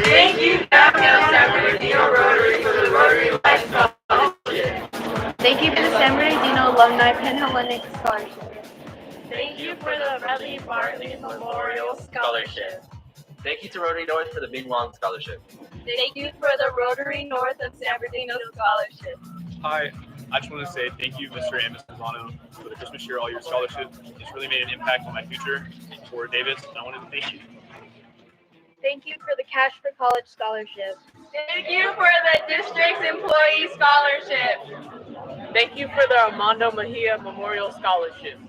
Thank you, downtown San Bernardino Rotary for the Rotary Life Scholarship. Thank you for the San Bernardino Alumni Panhellenic Scholarship. Thank you for the Bradley Bartley Memorial Scholarship. Thank you to Rotary North for the Ming Wong Scholarship. Thank you for the Rotary North of San Bernardino Scholarship. Hi, I just want to say thank you, Mr. and Mrs. Lozano, for the Christmas Year All Year Scholarship. It's really made an impact on my future for Davis, and I wanted to thank you. Thank you for the Cash for College Scholarship. Thank you for the District's Employee Scholarship. Thank you for the Armando Mejia Memorial Scholarship.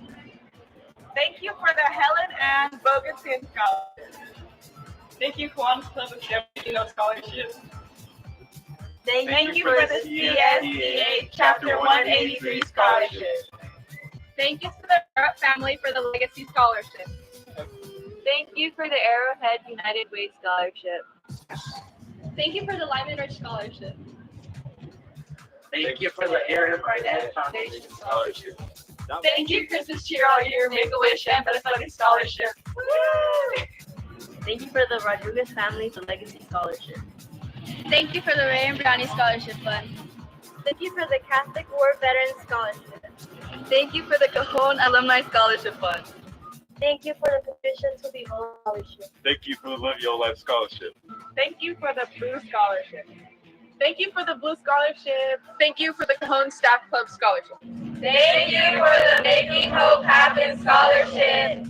Thank you for the Helen Ann Bogatin Scholarship. Thank you, Kiwanis Club of San Bernardino Scholarship. Thank you for the CSDA Chapter 183 Scholarship. Thank you to the Barrett family for the Legacy Scholarship. Thank you for the Arrowhead United Way Scholarship. Thank you for the Lyman Ridge Scholarship. Thank you for the Aaron Barnett Foundation Scholarship. Thank you, Christmas Cheer All Year, Make-A-Wish, and Athletic Scholarship. Woo! Thank you for the Rodriguez family for Legacy Scholarship. Thank you for the Ray and Brownie Scholarship Fund. Thank you for the Catholic War Veterans Scholarship. Thank you for the Cajon Alumni Scholarship Fund. Thank you for the Physicians Who Be Whole Scholarship. Thank you for the Live Your Life Scholarship. Thank you for the Blue Scholarship. Thank you for the Blue Scholarship. Thank you for the Cajon Staff Club Scholarship. Thank you for the Making Hope Happen Scholarship.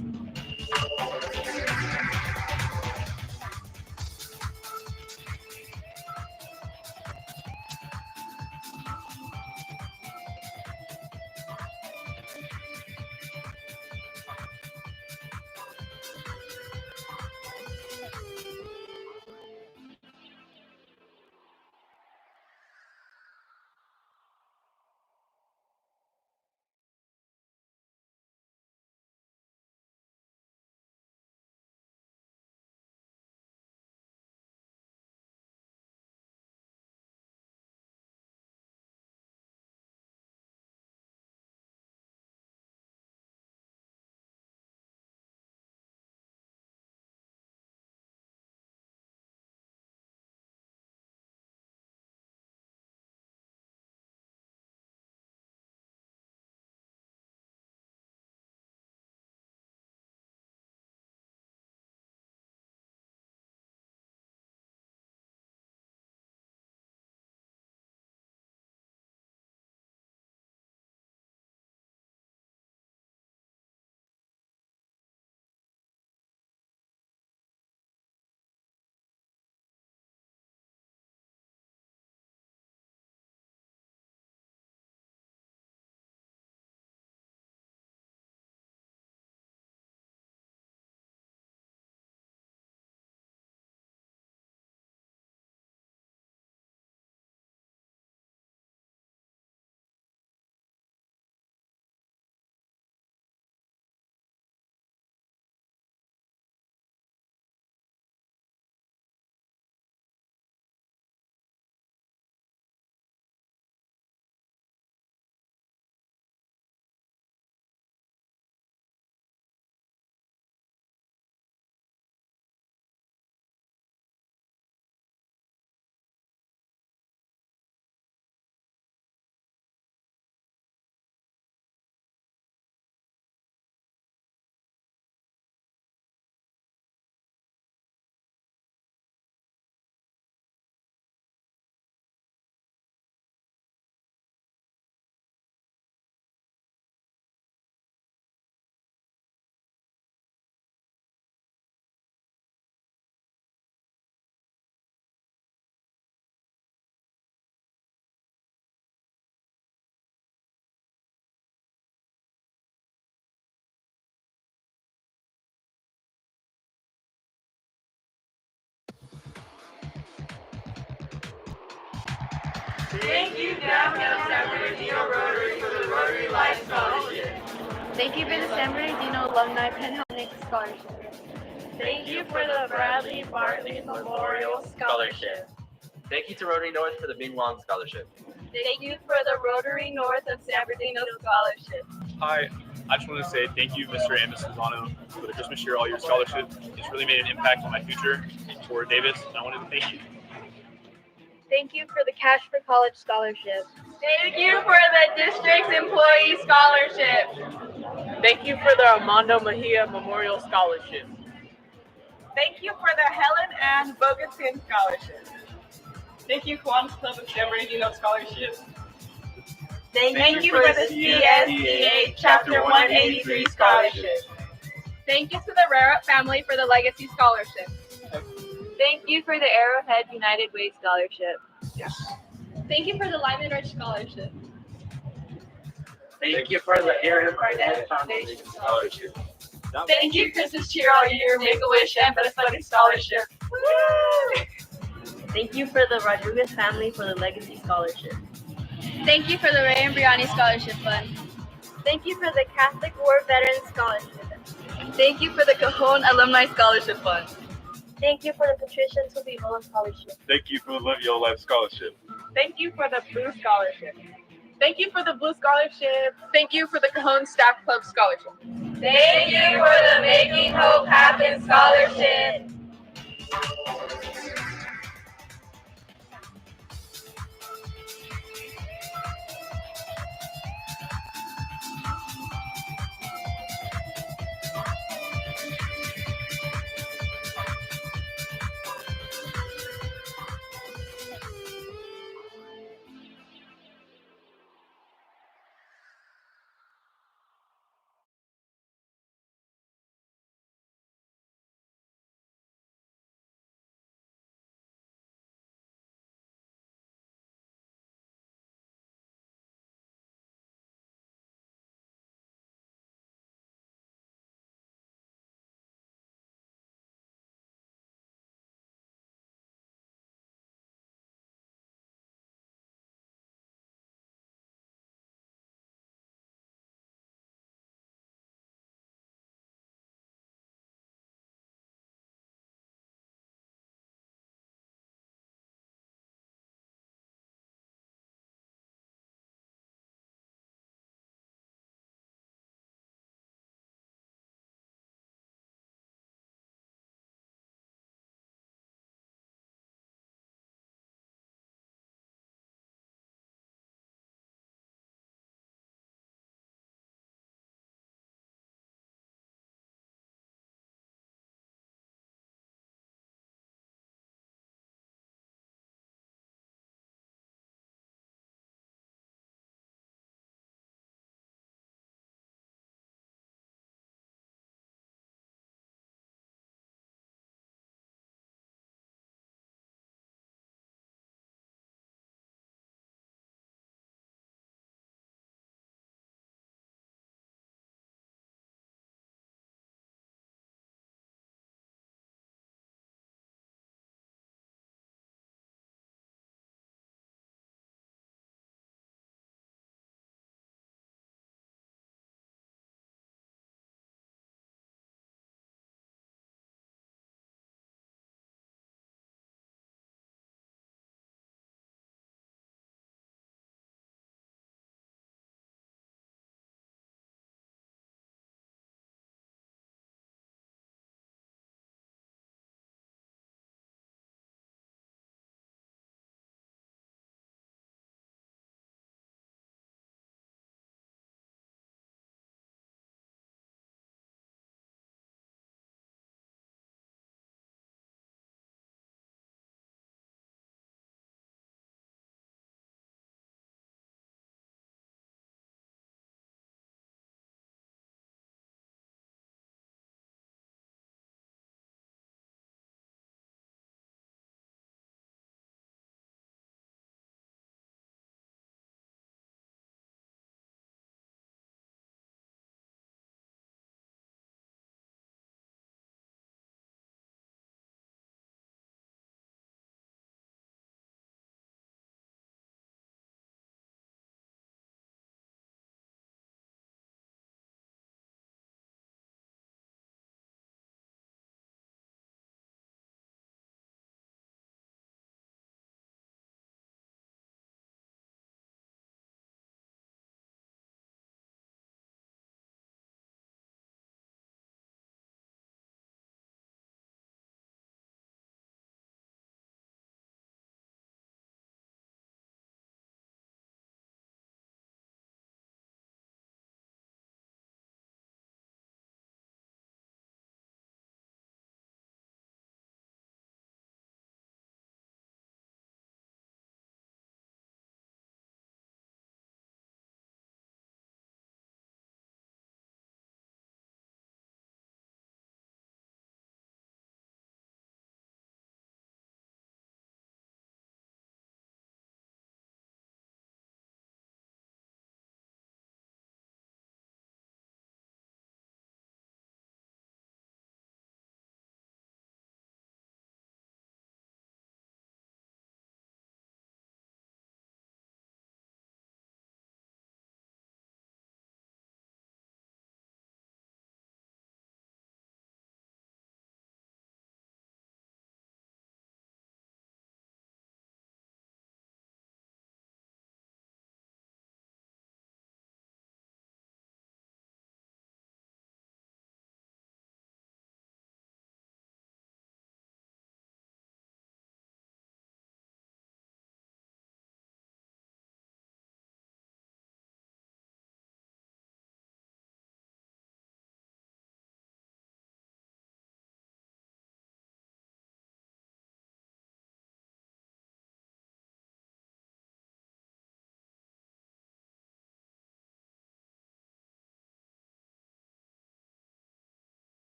Thank you, downtown San Bernardino Rotary for the Rotary Life Scholarship. Thank you for the San Bernardino Alumni Panhellenic Scholarship. Thank you for the Bradley Bartley Memorial Scholarship. Thank you to Rotary North for the Ming Wong Scholarship. Thank you for the Rotary North of San Bernardino Scholarship. Hi, I just want to say thank you, Mr. and Mrs. Lozano, for the Christmas Year All Year Scholarship. It's really made an impact on my future for Davis, and I wanted to thank you. Thank you for the Cash for College Scholarship. Thank you for the district's employee scholarship. Thank you for the Armando Mejia Memorial Scholarship. Thank you for the Helen and Bogatin Scholarship. Thank you, Kiwanis Club of San Bernardino Scholarship. Thank you for the CSEA Chapter 183 Scholarship. Thank you to the Rarrett family for the Legacy Scholarship. Thank you for the Arrowhead United Way Scholarship. Yes. Thank you for the Lyman Ridge Scholarship. Thank you for the Aaron Barnett Foundation Scholarship. Thank you, Christmas Cheer All Year, Make-A-Wish, and Minnesota Scholarship. Thank you for the Rodriguez family for the Legacy Scholarship. Thank you for the Ray and Briani Scholarship Fund. Thank you for the Catholic War Veterans Scholarship. Thank you for the Cajon Alumni Scholarship Fund. Thank you for the Patricia Tubihola Scholarship. Thank you for the Live Your Life Scholarship. Thank you for the Blue Scholarship. Thank you for the Blue Scholarship. Thank you for the Cajon Staff Club Scholarship. Thank you for the Making Hope Happen Scholarship.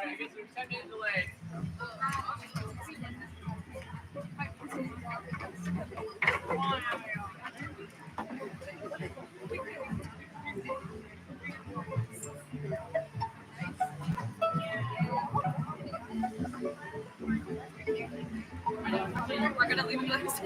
right, I guess there's 10-minute delay. We're gonna leave this.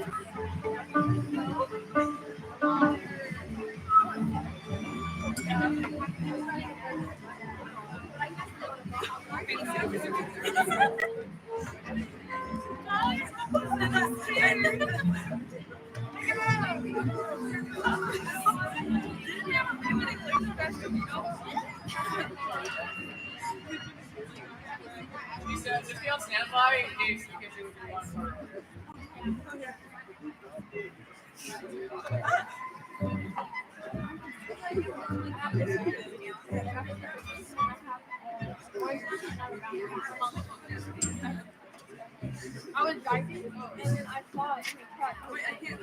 Just be on standby in case you get to one. I was driving and then I saw it in the truck. Wait, I can't.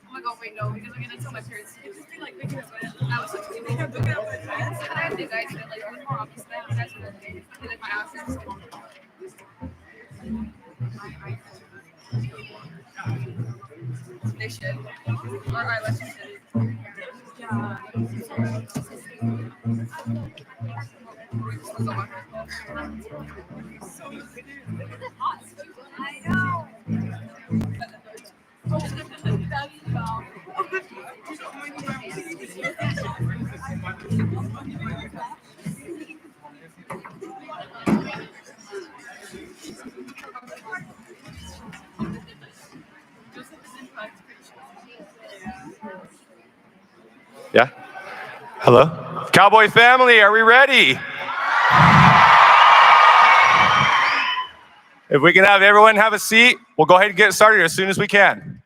Oh my god, wait, no, because I'm gonna tell my parents. It's just be like making it wet. I was like, they have to get up with friends. And I have the guys that like it was more obvious that you guys were okay. And like my ass is just they should. Alright, let's just sit. I know. Yeah. Hello? Cowboy family, are we ready? If we can have everyone have a seat, we'll go ahead and get started as soon as we can.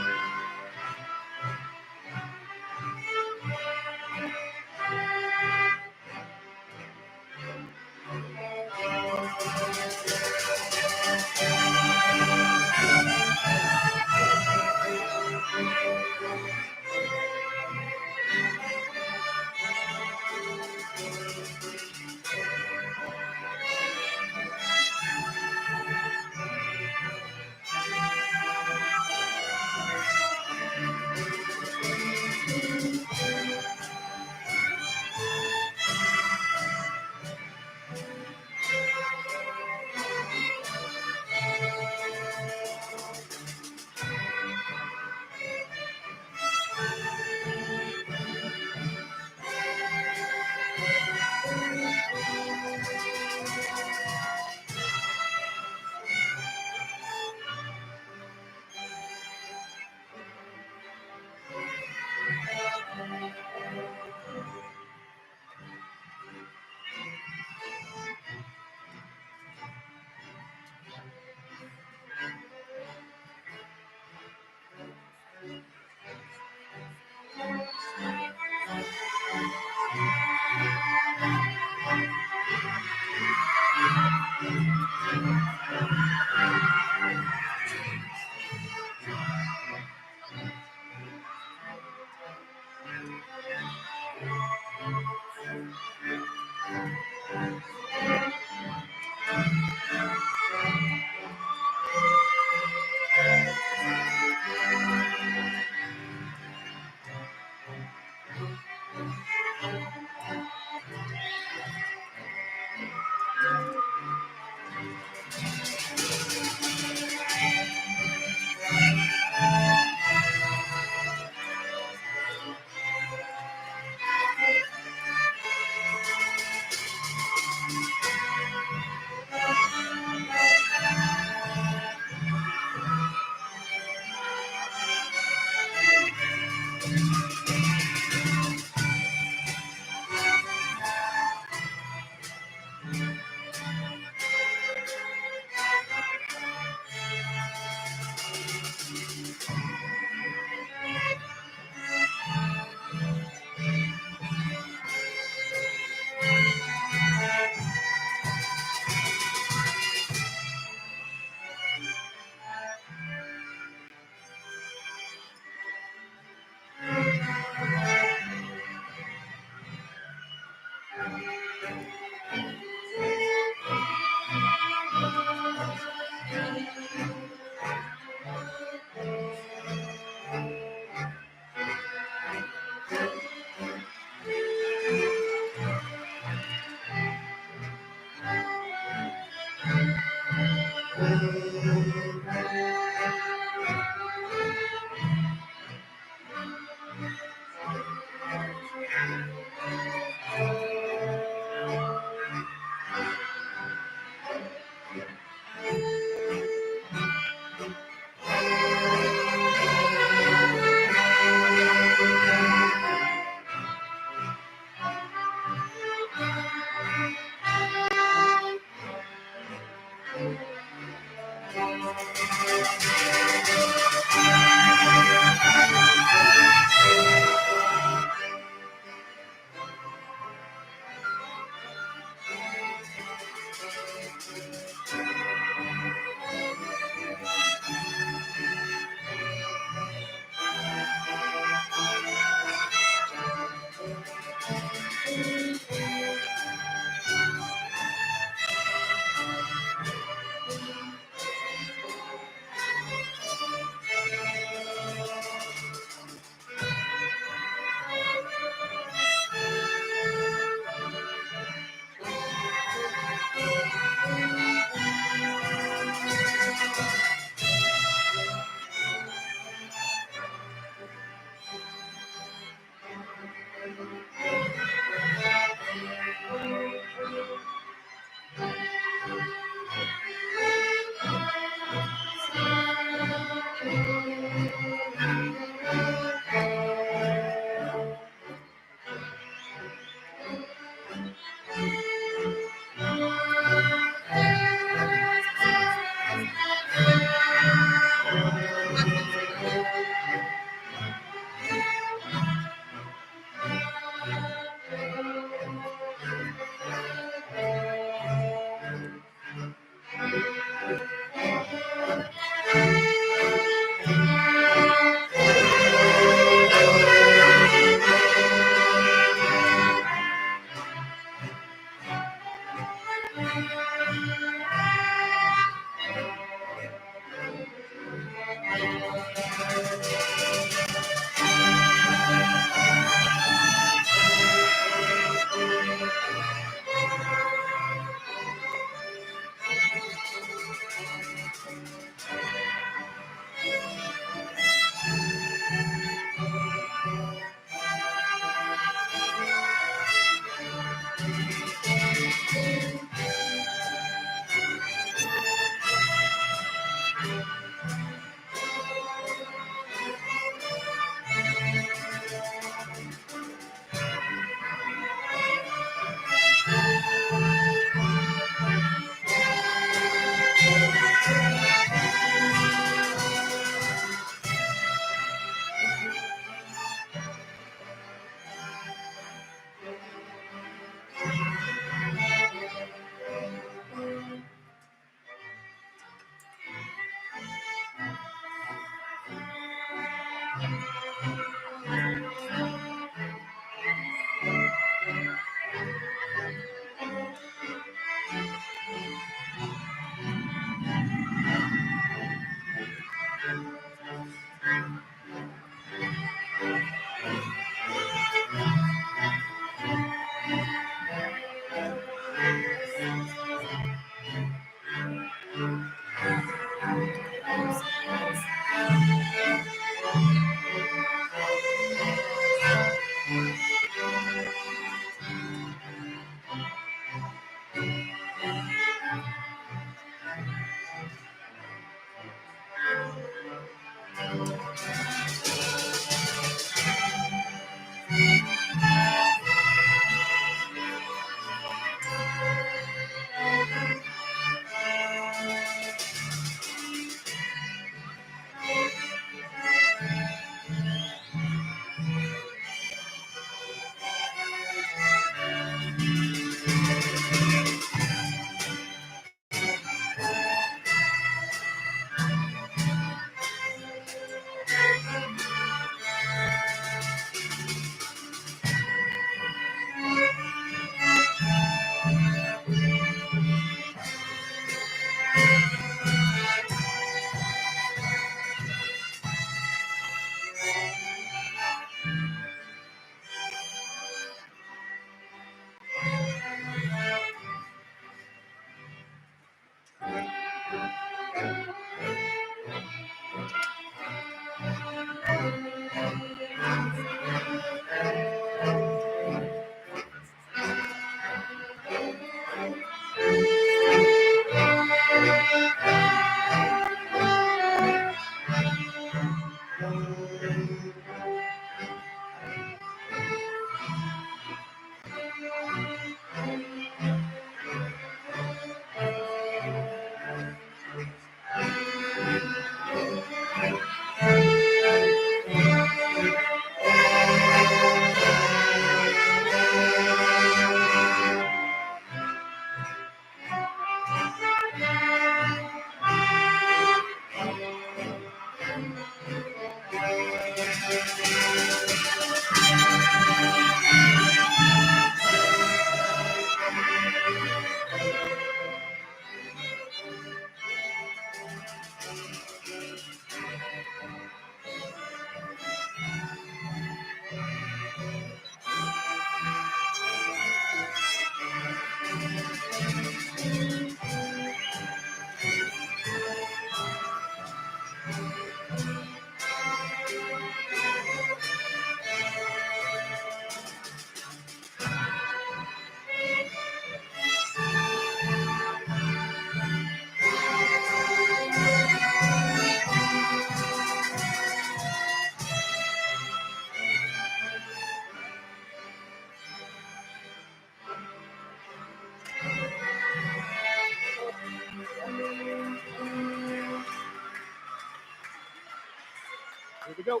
Here we go.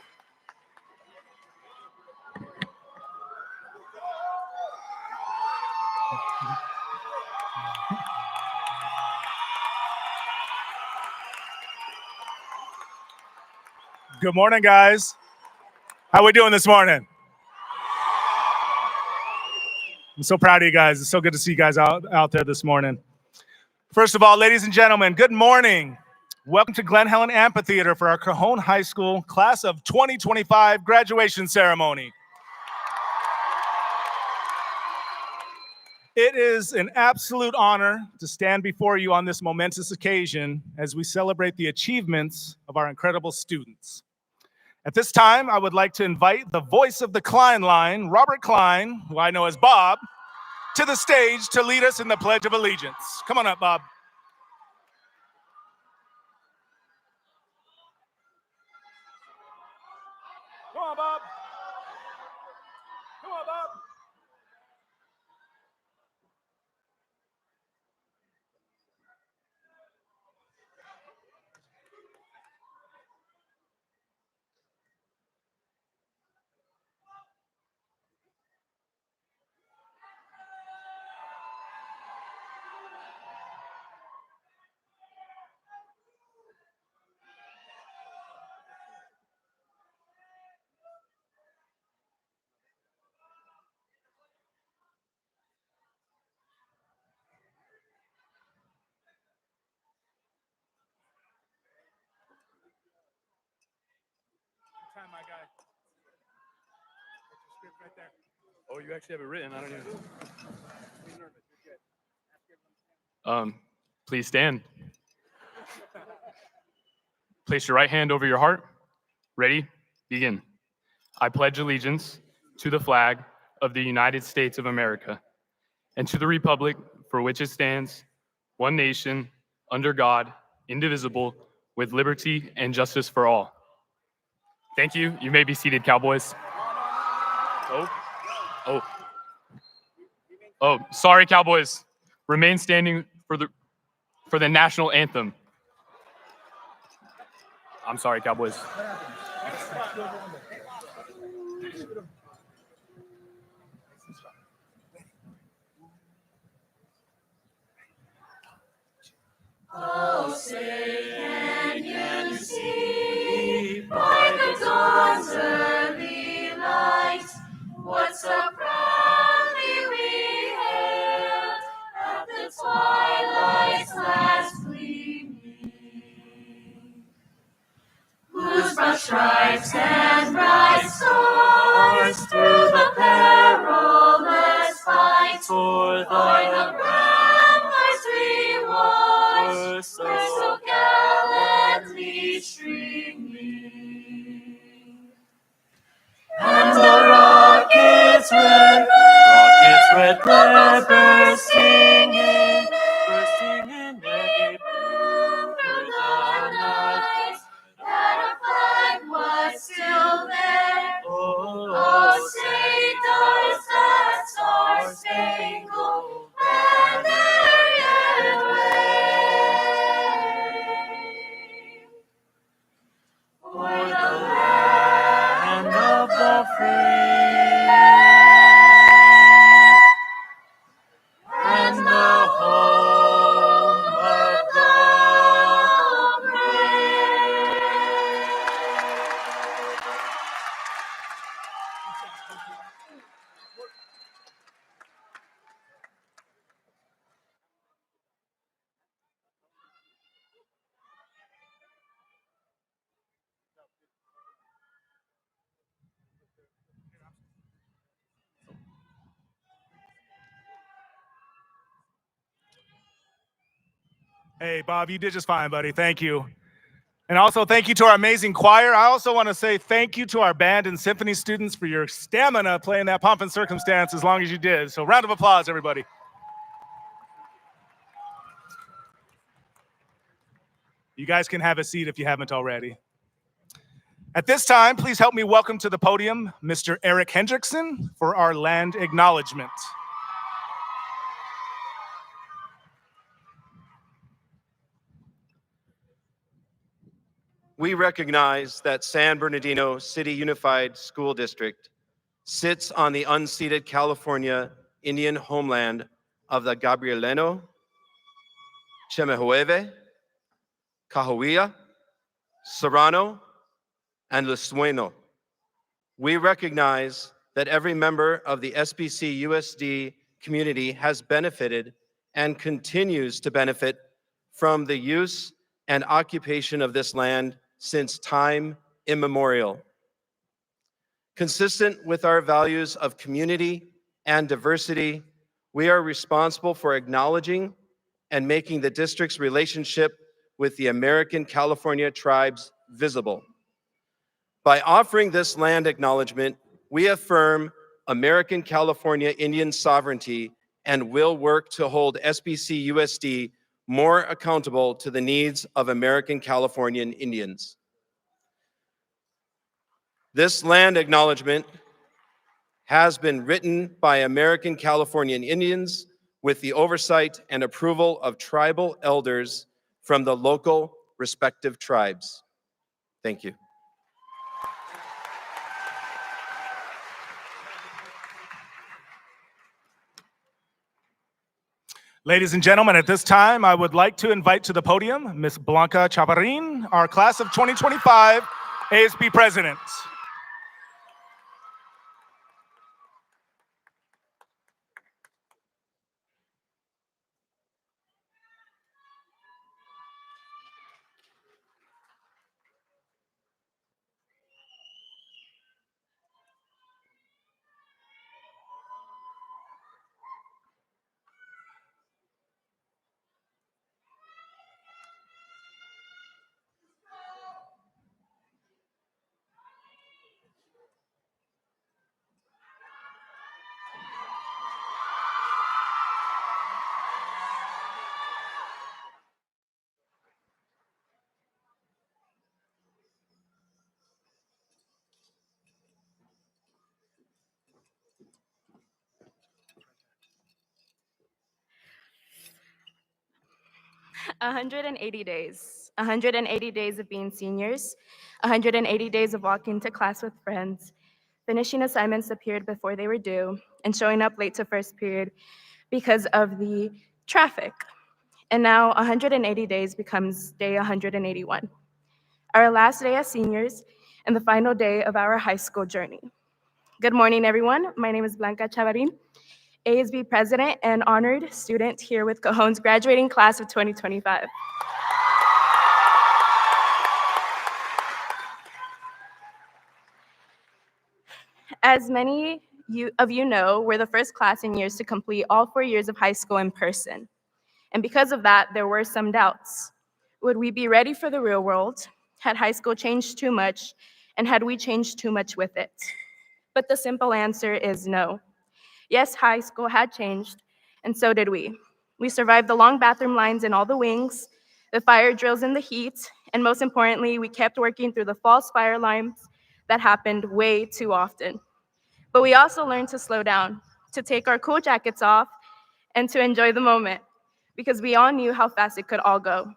Good morning, guys. How we doing this morning? I'm so proud of you guys. It's so good to see you guys out there this morning. First of all, ladies and gentlemen, good morning. Welcome to Glen Helen Amphitheater for our Cajon High School Class of 2025 graduation ceremony. It is an absolute honor to stand before you on this momentous occasion as we celebrate the achievements of our incredible students. At this time, I would like to invite the voice of the Klein line, Robert Klein, who I know as Bob, to the stage to lead us in the Pledge of Allegiance. Come on up, Bob. Come on, Bob. Come on, Bob. Time, my guy. Get your script right there. Oh, you actually have it written. I don't even. Please stand. Place your right hand over your heart. Ready? Begin. I pledge allegiance to the flag of the United States of America and to the republic for which it stands, one nation, under God, indivisible, with liberty and justice for all. Thank you. You may be seated, Cowboys. Oh, sorry, Cowboys. Remain standing for the national anthem. I'm sorry, Cowboys. Oh, say, can you see by the dawn's early light what so proudly we hailed at the twilight's last gleaming, whose broad stripes and bright stars through the perilous fight for the ramparts we watched were so ringing. And the rockets' red glare bursting in every blue through the night, that our flag was still there. Oh, say does that star-spangled banner yet wave? O'er the land of the free and the home of the brave. Hey, Bob, you did just fine, buddy. Thank you. And also thank you to our amazing choir. I also want to say thank you to our band and symphony students for your stamina playing that Pomp and Circumstance as long as you did. So round of applause, everybody. You guys can have a seat if you haven't already. At this time, please help me welcome to the podium Mr. Eric Hendrickson for our land acknowledgement. We recognize that San Bernardino City Unified School District sits on the unceded California Indian homeland of the Gabrielino, Chemehueve, Cahuilla, Serrano, and Lusueno. We recognize that every member of the SBC USD community has benefited and continues to benefit from the use and occupation of this land since time immemorial. Consistent with our values of community and diversity, we are responsible for acknowledging and making the district's relationship with the American California tribes visible. By offering this land acknowledgement, we affirm American California Indian sovereignty and will work to hold SBC USD more accountable to the needs of American Californian Indians. This land acknowledgement has been written by American Californian Indians with the oversight and approval of tribal elders from the local respective tribes. Thank you. Ladies and gentlemen, at this time, I would like to invite to the podium Ms. Blanca Chavarin, our class of 2025 ASB president. days. 180 days of being seniors. 180 days of walking to class with friends, finishing assignments that appeared before they were due, and showing up late to first period because of the traffic. And now 180 days becomes day 181. Our last day as seniors and the final day of our high school journey. Good morning, everyone. My name is Blanca Chavarin, ASB president and honored student here with Cajon's graduating class of 2025. As many of you know, we're the first class in years to complete all 4 years of high school in person. And because of that, there were some doubts. Would we be ready for the real world? Had high school changed too much, and had we changed too much with it? But the simple answer is no. Yes, high school had changed, and so did we. We survived the long bathroom lines in all the wings, the fire drills in the heat, and most importantly, we kept working through the false fire alarms that happened way too often. But we also learned to slow down, to take our cool jackets off, and to enjoy the moment, because we all knew how fast it could all go.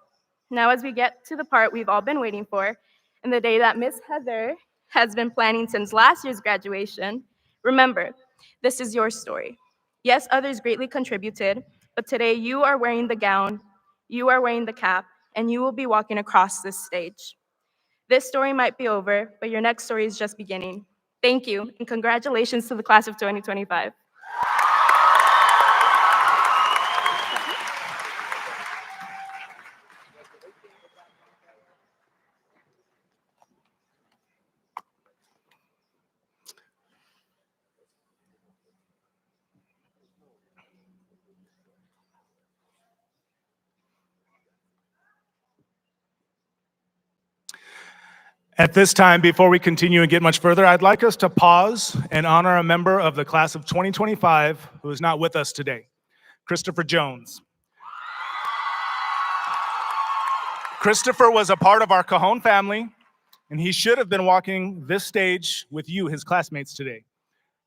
Now, as we get to the part we've all been waiting for, and the day that Miss Heather has been planning since last year's graduation, remember, this is your story. Yes, others greatly contributed, but today you are wearing the gown, you are wearing the cap, and you will be walking across this stage. This story might be over, but your next story is just beginning. Thank you, and congratulations to the class of 2025. At this time, before we continue and get much further, I'd like us to pause and honor a member of the class of 2025 who is not with us today, Christopher Jones. Christopher was a part of our Cajon family, and he should have been walking this stage with you, his classmates, today.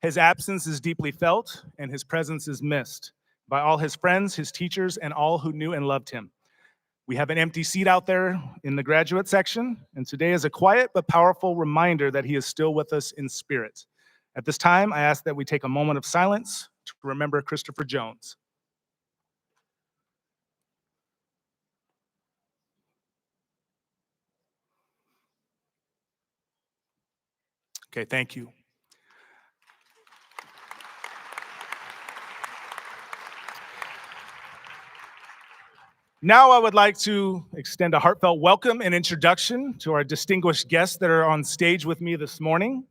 His absence is deeply felt, and his presence is missed by all his friends, his teachers, and all who knew and loved him. We have an empty seat out there in the graduate section, and today is a quiet but powerful reminder that he is still with us in spirit. At this time, I ask that we take a moment of silence to remember Christopher Jones. Okay, thank you. Now I would like to extend a heartfelt welcome and introduction to our distinguished guests that are on stage with me this morning.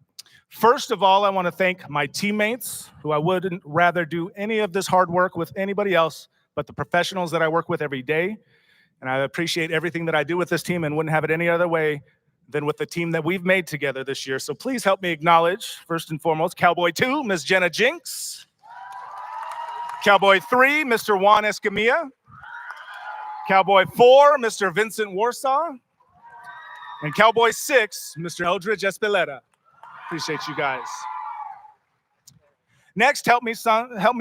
First of all, I want to thank my teammates, who I wouldn't rather do any of this hard work with anybody else but the professionals that I work with every day. And I appreciate everything that I do with this team and wouldn't have it any other way than with the team that we've made together this year. So please help me acknowledge, first and foremost, Cowboy 2, Ms. Jenna Jinks. Cowboy 3, Mr. Juan Escamilla. Cowboy 4, Mr. Vincent Warsaw. And Cowboy 6, Mr. Eldridge Espeleta. Appreciate you guys. Next, help me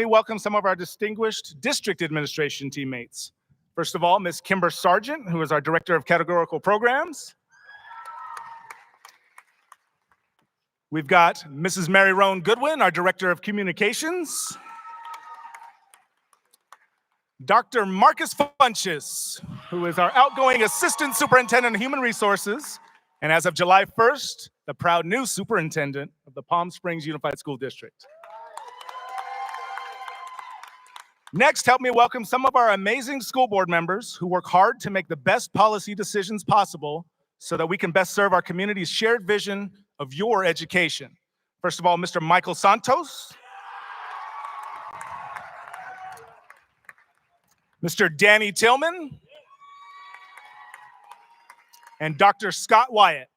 welcome some of our distinguished district administration teammates. First of all, Ms. Kimber Sargent, who is our Director of Categorical Programs. We've got Mrs. Mary Roan Goodwin, our Director of Communications. Dr. Marcus Funches, who is our outgoing Assistant Superintendent of Human Resources, and as of July 1st, the proud new Superintendent of the Palm Springs Unified School District. Next, help me welcome some of our amazing school board members who work hard to make the best policy decisions possible so that we can best serve our community's shared vision of your education. First of all, Mr. Michael Santos. Mr. Danny Tillman, and Dr. Scott Wyatt.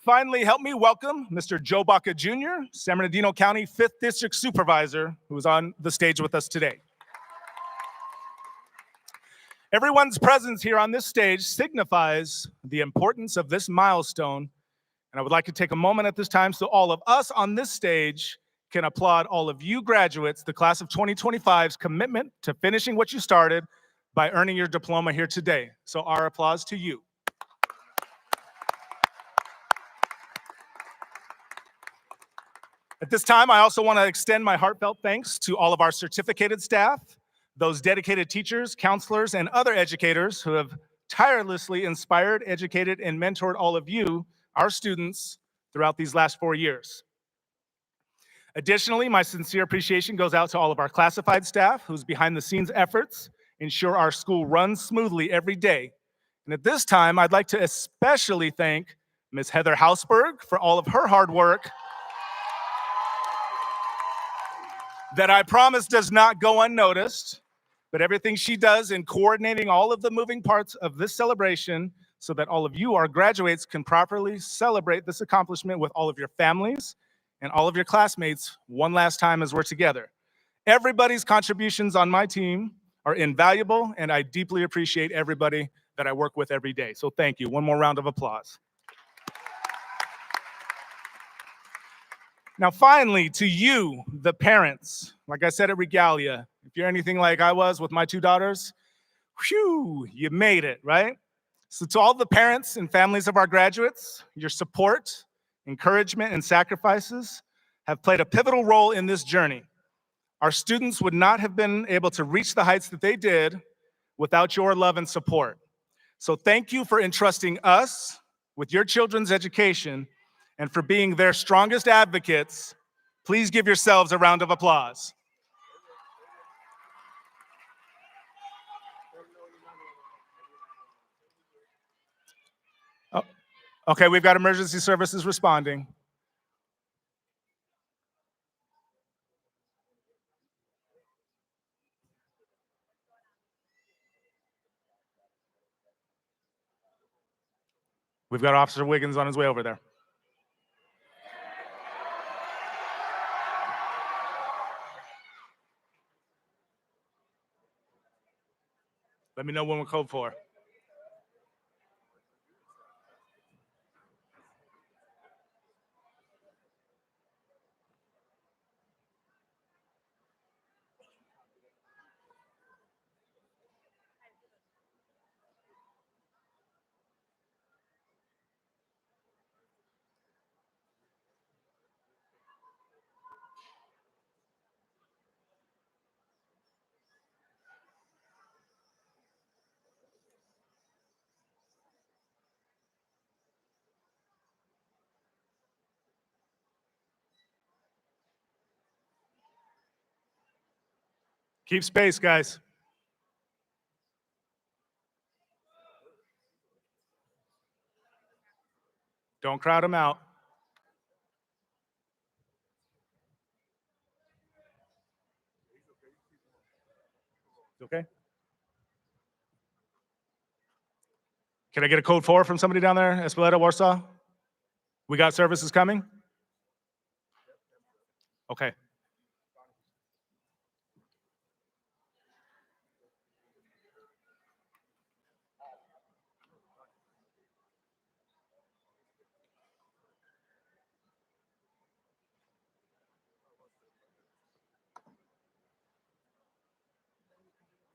Finally, help me welcome Mr. Joe Baca Jr., San Bernardino County 5th District Supervisor, who is on the stage with us today. Everyone's presence here on this stage signifies the importance of this milestone, and I would like to take a moment at this time so all of us on this stage can applaud all of you graduates, the class of 2025's commitment to finishing what you started by earning your diploma here today. So our applause to you. At this time, I also want to extend my heartfelt thanks to all of our certificated staff, those dedicated teachers, counselors, and other educators who have tirelessly inspired, educated, and mentored all of you, our students, throughout these last 4 years. Additionally, my sincere appreciation goes out to all of our classified staff whose behind-the-scenes efforts ensure our school runs smoothly every day. And at this time, I'd like to especially thank Ms. Heather Hausberg for all of her hard work that I promise does not go unnoticed. but everything she does in coordinating all of the moving parts of this celebration so that all of you, our graduates, can properly celebrate this accomplishment with all of your families and all of your classmates one last time as we're together. Everybody's contributions on my team are invaluable, and I deeply appreciate everybody that I work with every day. So thank you. One more round of applause. Now, finally, to you, the parents, like I said at Regalia, if you're anything like I was with my two daughters, whew, you made it, right? So to all the parents and families of our graduates, your support, encouragement, and sacrifices have played a pivotal role in this journey. Our students would not have been able to reach the heights that they did without your love and support. So thank you for entrusting us with your children's education and for being their strongest advocates. Please give yourselves a round of applause. Oh, okay, we've got emergency services responding. We've got Officer Wiggins on his way over there. Let me know when we're code 4. Keep space, guys. Don't crowd them out. Okay? Can I get a code 4 from somebody down there? Espeleta, Warsaw? We got services coming? Okay.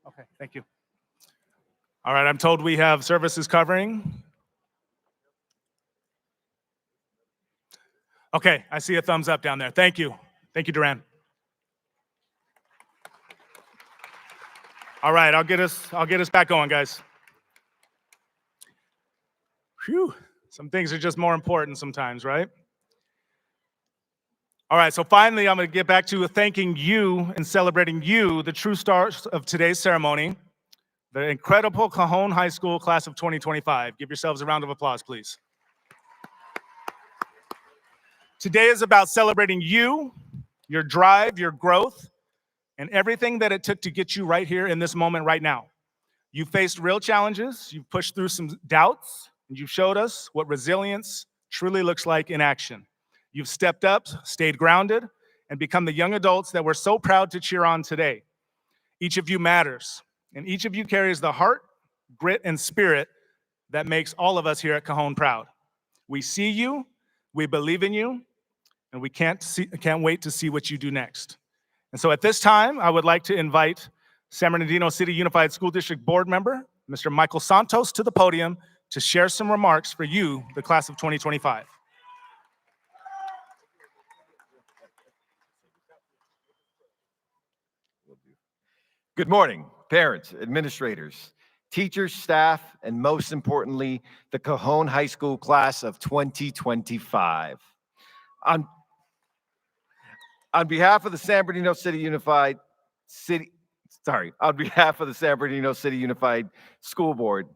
Okay, thank you. All right, I'm told we have services covering. Okay, I see a thumbs up down there. Thank you. Thank you, Duran. All right, I'll get us back going, guys. Phew, some things are just more important sometimes, right? All right, so finally, I'm going to get back to thanking you and celebrating you, the true stars of today's ceremony, the incredible Cajon High School class of 2025. Give yourselves a round of applause, please. Today is about celebrating you, your drive, your growth, and everything that it took to get you right here in this moment right now. You faced real challenges, you've pushed through some doubts, and you've showed us what resilience truly looks like in action. You've stepped up, stayed grounded, and become the young adults that we're so proud to cheer on today. Each of you matters, and each of you carries the heart, grit, and spirit that makes all of us here at Cajon proud. We see you, we believe in you, and we can't wait to see what you do next. And so at this time, I would like to invite San Bernardino City Unified School District Board Member, Mr. Michael Santos, to the podium to share some remarks for you, the class of 2025. Good morning, parents, administrators, teachers, staff, and most importantly, the Cajon High School class of 2025. On behalf of the San Bernardino City Unified School Board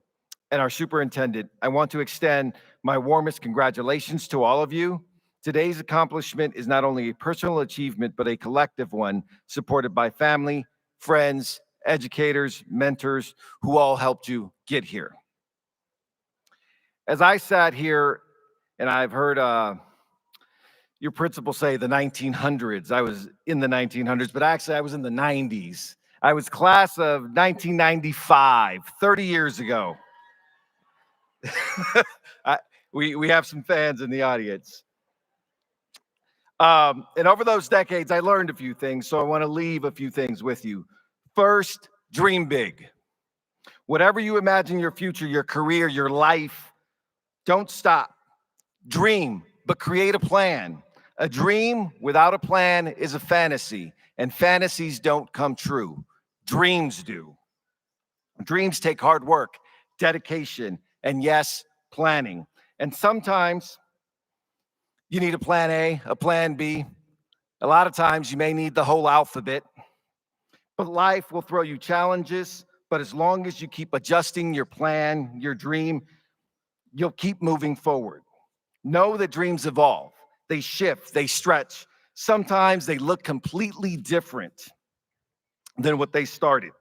and our superintendent, I want to extend my warmest congratulations to all of you. Today's accomplishment is not only a personal achievement, but a collective one supported by family, friends, educators, mentors, who all helped you get here. As I sat here, and I've heard your principal say the 1900s. I was in the 1900s, but actually I was in the 90s. I was class of 1995, 30 years ago. We have some fans in the audience. And over those decades, I learned a few things, so I want to leave a few things with you. First, dream big. Whatever you imagine your future, your career, your life, don't stop. Dream, but create a plan. A dream without a plan is a fantasy, and fantasies don't come true. Dreams do. Dreams take hard work, dedication, and yes, planning. And sometimes you need a plan A, a plan B. A lot of times you may need the whole alphabet. But life will throw you challenges, but as long as you keep adjusting your plan, your dream, you'll keep moving forward. Know that dreams evolve. They shift, they stretch. Sometimes they look completely different than what they started.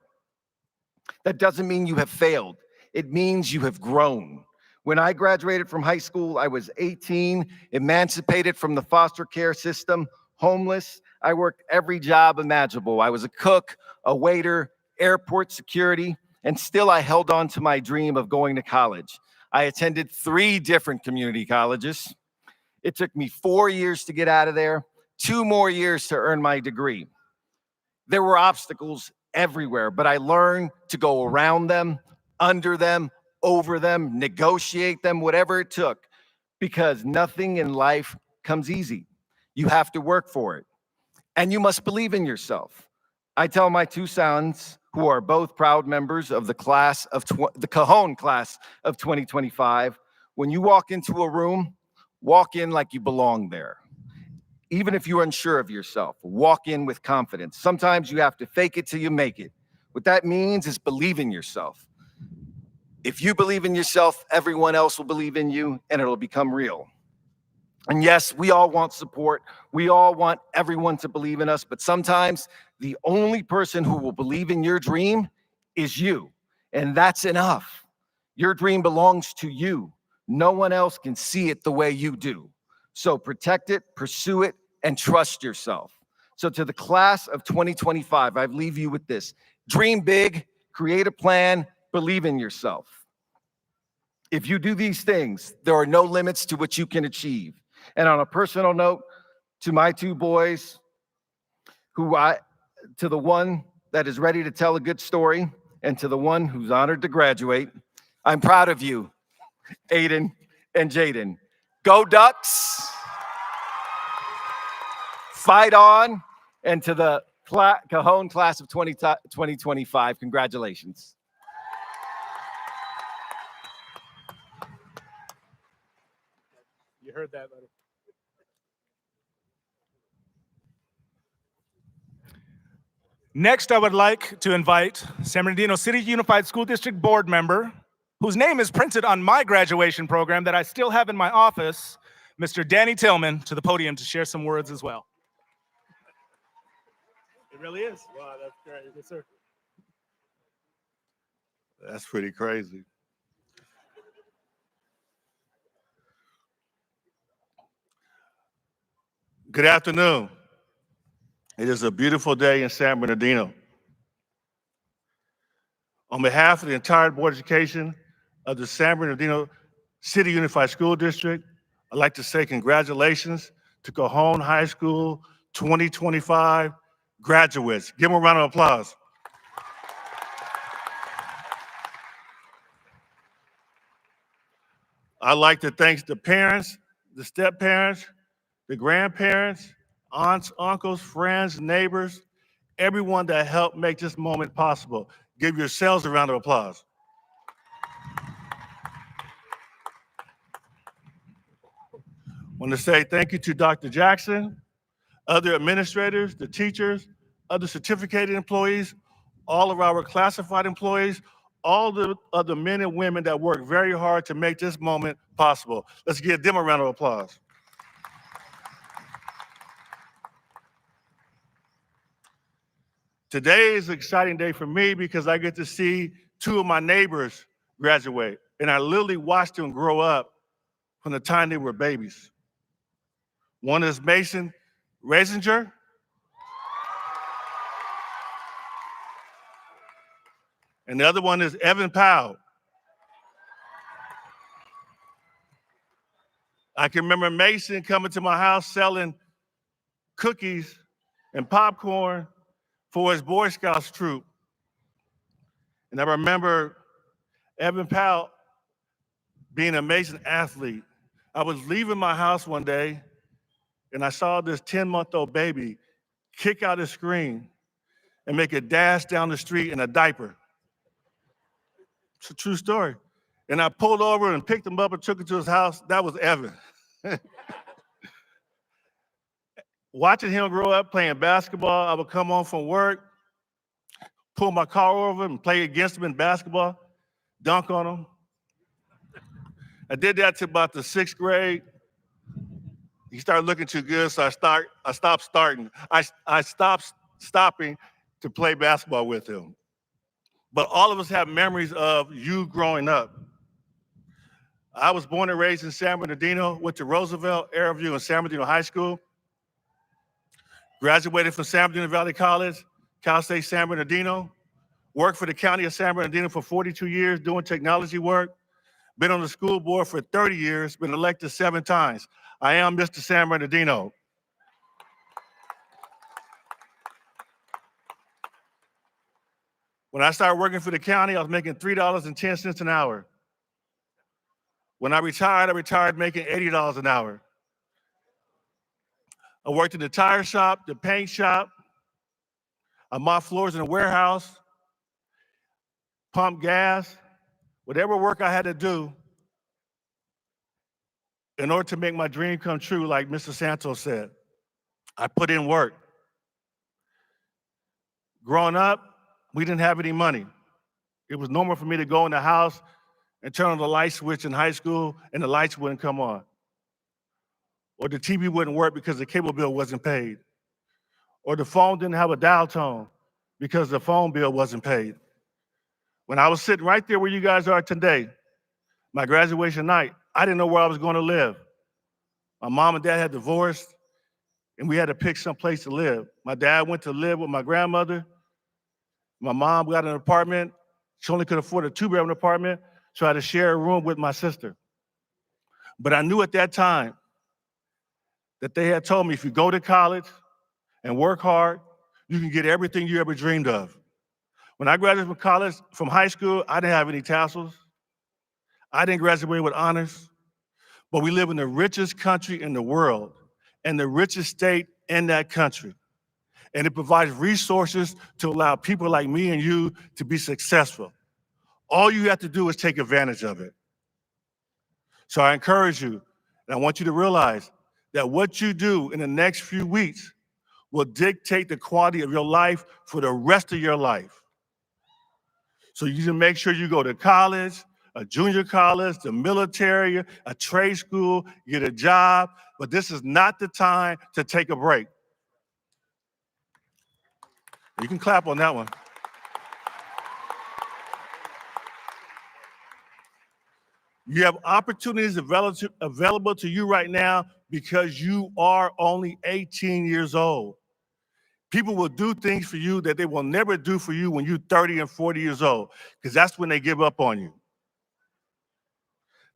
That doesn't mean you have failed. It means you have grown. When I graduated from high school, I was 18, emancipated from the foster care system, homeless. I worked every job imaginable. I was a cook, a waiter, airport security, and still I held on to my dream of going to college. I attended 3 different community colleges. It took me 4 years to get out of there, 2 more years to earn my degree. There were obstacles everywhere, but I learned to go around them, under them, over them, negotiate them, whatever it took, because nothing in life comes easy. You have to work for it, and you must believe in yourself. I tell my 2 sons, who are both proud members of the Cajon class of 2025, when you walk into a room, walk in like you belong there. Even if you're unsure of yourself, walk in with confidence. Sometimes you have to fake it till you make it. What that means is believe in yourself. If you believe in yourself, everyone else will believe in you, and it'll become real. And yes, we all want support. We all want everyone to believe in us, but sometimes the only person who will believe in your dream is you, and that's enough. Your dream belongs to you. No one else can see it the way you do. So protect it, pursue it, and trust yourself. So to the class of 2025, I leave you with this. Dream big, create a plan, believe in yourself. If you do these things, there are no limits to what you can achieve. And on a personal note, to my 2 boys, to the one that is ready to tell a good story, and to the one who's honored to graduate, I'm proud of you, Aiden and Jaden. Go Ducks! Fight on! And to the Cajon class of 2025, congratulations. You heard that, buddy. Next, I would like to invite San Bernardino City Unified School District Board member, whose name is printed on my graduation program that I still have in my office, Mr. Danny Tillman, to the podium to share some words as well. It really is. Wow, that's great. Yes, sir. That's pretty crazy. Good afternoon. It is a beautiful day in San Bernardino. On behalf of the entire Board of Education of the San Bernardino City Unified School District, I'd like to say congratulations to Cajon High School 2025 graduates. Give them a round of applause. I'd like to thank the parents, the step-parents, the grandparents, aunts, uncles, friends, neighbors, everyone that helped make this moment possible. Give yourselves a round of applause. I want to say thank you to Dr. Jackson, other administrators, the teachers, other certificated employees, all of our classified employees, all the other men and women that work very hard to make this moment possible. Let's give them a round of applause. Today is an exciting day for me because I get to see two of my neighbors graduate, and I literally watched them grow up from the time they were babies. One is Mason Rasinger, and the other one is Evan Powell. I can remember Mason coming to my house selling cookies and popcorn for his Boy Scouts troop. And I remember Evan Powell being an amazing athlete. I was leaving my house one day and I saw this 10-month-old baby kick out his screen and make a dash down the street in a diaper. It's a true story. And I pulled over and picked him up and took him to his house. That was Evan. Watching him grow up playing basketball, I would come home from work, pull my car over and play against him in basketball, dunk on him. I did that to about the 6th grade. He started looking too good, so I stopped stopping to play basketball with him. But all of us have memories of you growing up. I was born and raised in San Bernardino, went to Roosevelt, Airview, and San Bernardino High School. Graduated from San Bernardino Valley College, Cal State San Bernardino. Worked for the county of San Bernardino for 42 years doing technology work. Been on the school board for 30 years, been elected 7 times. I am Mr. San Bernardino. When I started working for the county, I was making $3.10 an hour. When I retired making $80 an hour. I worked in the tire shop, the paint shop. I mopped floors in a warehouse, pumped gas, whatever work I had to do in order to make my dream come true, like Mr. Santos said. I put in work. Growing up, we didn't have any money. It was normal for me to go in the house and turn on the light switch in high school and the lights wouldn't come on. Or the TV wouldn't work because the cable bill wasn't paid. Or the phone didn't have a dial tone because the phone bill wasn't paid. When I was sitting right there where you guys are today, my graduation night, I didn't know where I was going to live. My mom and dad had divorced and we had to pick some place to live. My dad went to live with my grandmother. My mom got an apartment. She only could afford a 2-bedroom apartment, so I had to share a room with my sister. But I knew at that time that they had told me if you go to college and work hard, you can get everything you ever dreamed of. When I graduated from college, from high school, I didn't have any tassels. I didn't graduate with honors, but we live in the richest country in the world and the richest state in that country. And it provides resources to allow people like me and you to be successful. All you have to do is take advantage of it. So I encourage you, and I want you to realize that what you do in the next few weeks will dictate the quality of your life for the rest of your life. So you can make sure you go to college, a junior college, the military, a trade school, get a job, but this is not the time to take a break. You can clap on that one. You have opportunities available to you right now because you are only 18 years old. People will do things for you that they will never do for you when you're 30 and 40 years old, because that's when they give up on you.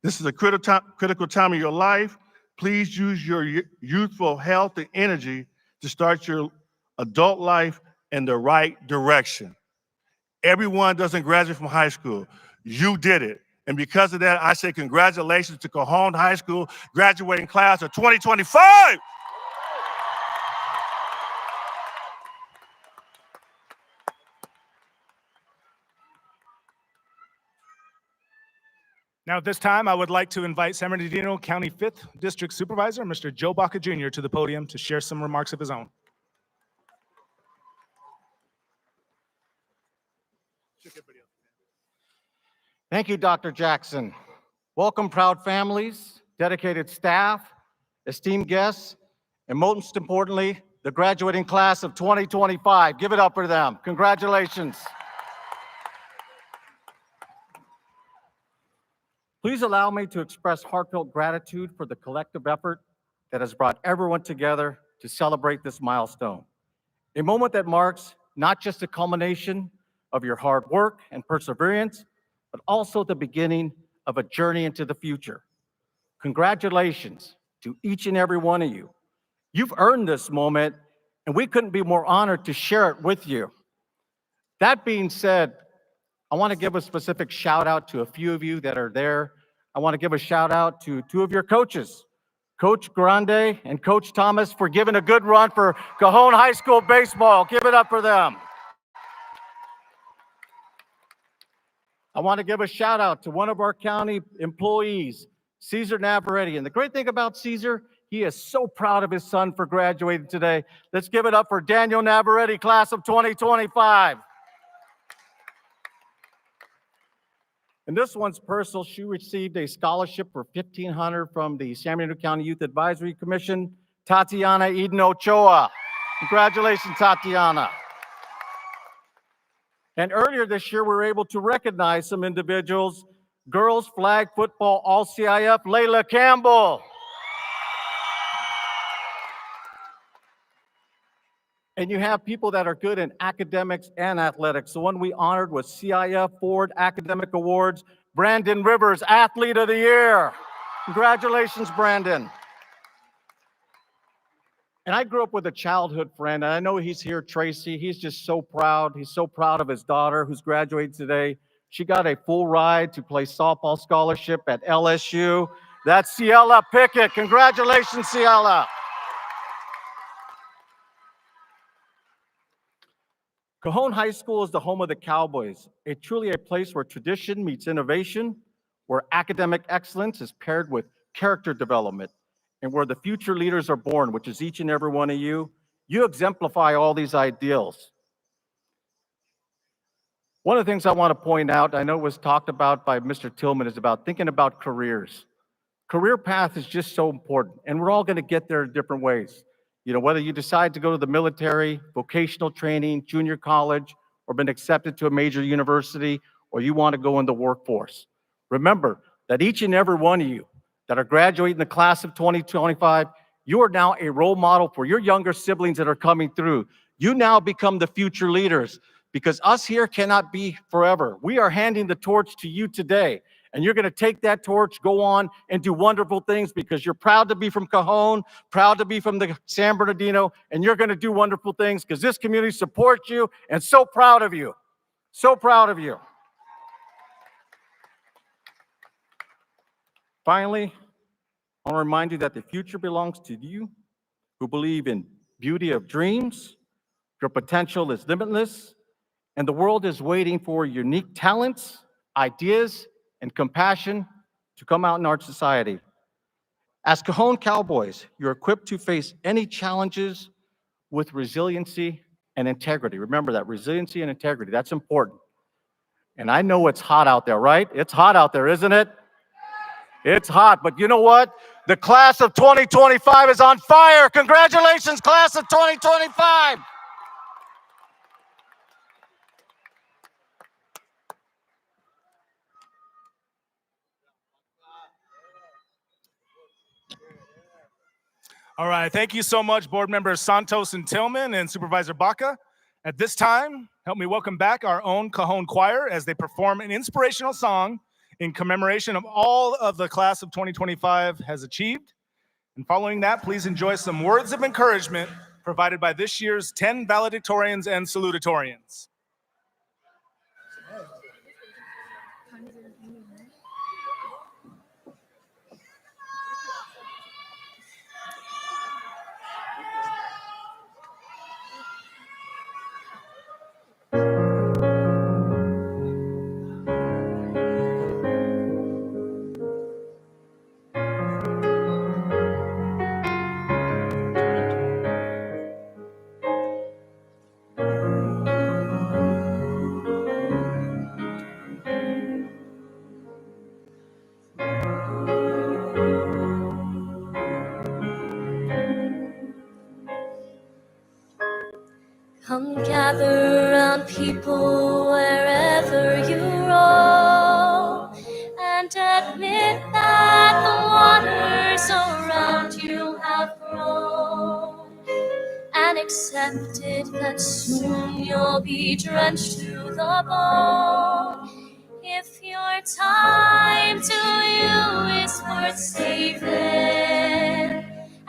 This is a critical time of your life. Please use your youthful health and energy to start your adult life in the right direction. Everyone doesn't graduate from high school. You did it. And because of that, I say congratulations to Cajon High School graduating class of 2025. Now at this time, I would like to invite San Bernardino County 5th District Supervisor, Mr. Joe Baca Jr. to the podium to share some remarks of his own. Thank you, Dr. Jackson. Welcome, proud families, dedicated staff, esteemed guests, and most importantly, the graduating class of 2025. Give it up for them. Congratulations. Please allow me to express heartfelt gratitude for the collective effort that has brought everyone together to celebrate this milestone. A moment that marks not just the culmination of your hard work and perseverance, but also the beginning of a journey into the future. Congratulations to each and every one of you. You've earned this moment, and we couldn't be more honored to share it with you. That being said, I want to give a specific shout out to a few of you that are there. I want to give a shout out to two of your coaches, Coach Grande and Coach Thomas, for giving a good run for Cajon High School baseball. Give it up for them. I want to give a shout out to one of our county employees, Cesar Navarrete. And the great thing about Cesar, he is so proud of his son for graduating today. Let's give it up for Daniel Navarrete, class of 2025. And this one's personal. She received a scholarship for $1,500 from the San Bernardino County Youth Advisory Commission, Tatiana Eden Ochoa. Congratulations, Tatiana. And earlier this year, we were able to recognize some individuals. Girls flag football All-CIF, Layla Campbell. And you have people that are good in academics and athletics. The one we honored was CIF Ford Academic Awards, Brandon Rivers, Athlete of the Year. Congratulations, Brandon. And I grew up with a childhood friend, and I know he's here, Tracy. He's just so proud. He's so proud of his daughter who's graduating today. She got a full ride to play softball scholarship at LSU. That's Ciela Pickett. Congratulations, Ciela. Cajon High School is the home of the Cowboys, truly a place where tradition meets innovation, where academic excellence is paired with character development, and where the future leaders are born, which is each and every one of you. You exemplify all these ideals. One of the things I want to point out, I know it was talked about by Mr. Tillman, is about thinking about careers. Career path is just so important, and we're all going to get there in different ways. You know, whether you decide to go to the military, vocational training, junior college, or been accepted to a major university, or you want to go in the workforce. Remember that each and every one of you that are graduating the class of 2025, you are now a role model for your younger siblings that are coming through. You now become the future leaders, because us here cannot be forever. We are handing the torch to you today. And you're going to take that torch, go on and do wonderful things, because you're proud to be from Cajon, proud to be from the San Bernardino, and you're going to do wonderful things because this community supports you and so proud of you. So proud of you. Finally, I want to remind you that the future belongs to you who believe in beauty of dreams. Your potential is limitless, and the world is waiting for unique talents, ideas, and compassion to come out in our society. As Cajon Cowboys, you're equipped to face any challenges with resiliency and integrity. Remember that, resiliency and integrity, that's important. And I know it's hot out there, right? It's hot out there, isn't it? It's hot, but you know what? The class of 2025 is on fire. Congratulations, class of 2025. All right, thank you so much, board members Santos and Tillman and Supervisor Baca. At this time, help me welcome back our own Cajon Choir as they perform an inspirational song in commemoration of all of the class of 2025 has achieved. And following that, please enjoy some words of encouragement provided by this year's 10 valedictorians and salutatorians. gather around people wherever you roam, and admit that the waters around you have grown, and accept it that soon you'll be drenched to the bone. If your time to you is worth saving,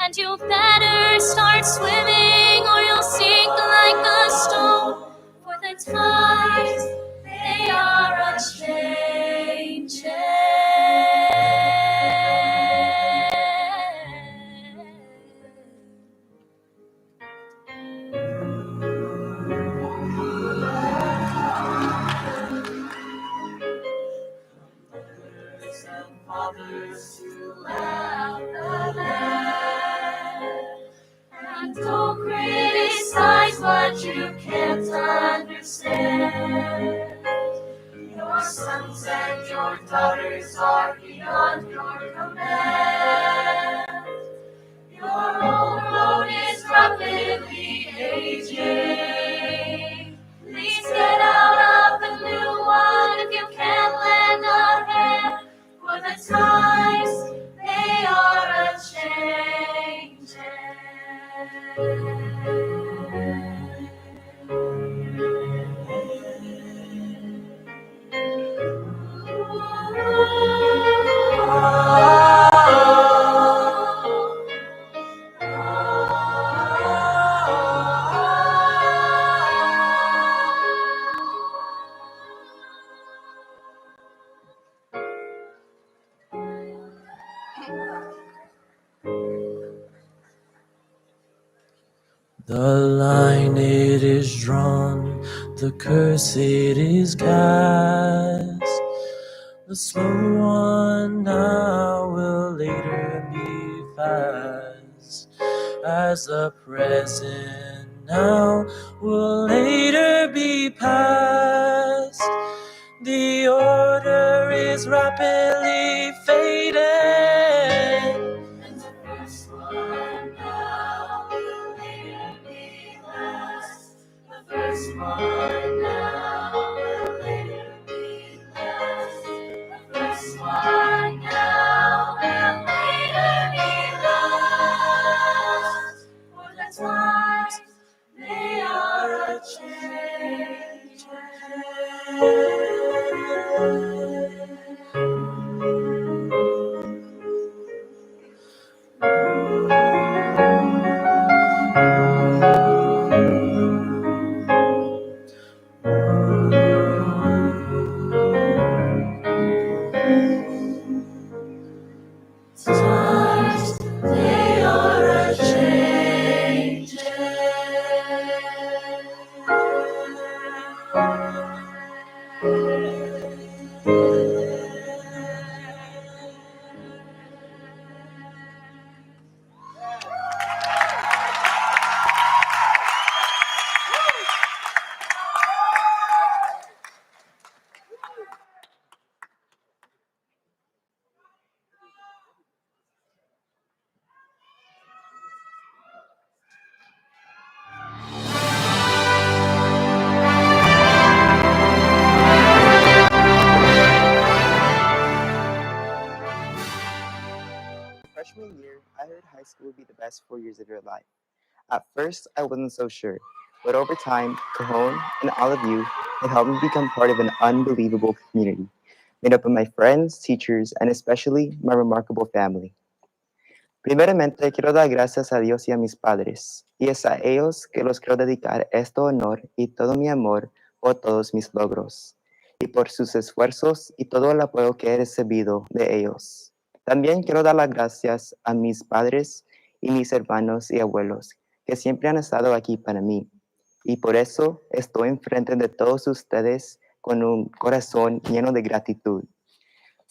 and you better start swimming or you'll sink like a stone, for the times, they are a-changing. Fathers who left the land, and don't criticize what you can't understand. Your sons and your daughters are beyond your command. Your old road is rapidly aging. Please get out of the new one if you can't lend a hand. For the times, they are The line it is drawn, the curse it is cast. The slow one now will later be fast, as the present now will later be past. The order is rapidly fading, and the first one now will later be last. The first one now will later be last. The first one now will later be last. For the times, they are times, they are Freshman year, I heard high school would be the best 4 years of your life. At first, I wasn't so sure, but over time, Cajon and all of you have helped me become part of an unbelievable community, made up of my friends, teachers, and especially my remarkable family. Primeramente, quiero dar gracias a Dios y a mis padres, y es a ellos que los quiero dedicar este honor y todo mi amor por todos mis logros, y por sus esfuerzos y todo el apoyo que he recibido de ellos. También quiero dar las gracias a mis padres y mis hermanos y abuelos, que siempre han estado aquí para mí, y por eso estoy enfrente de todos ustedes con un corazón lleno de gratitud.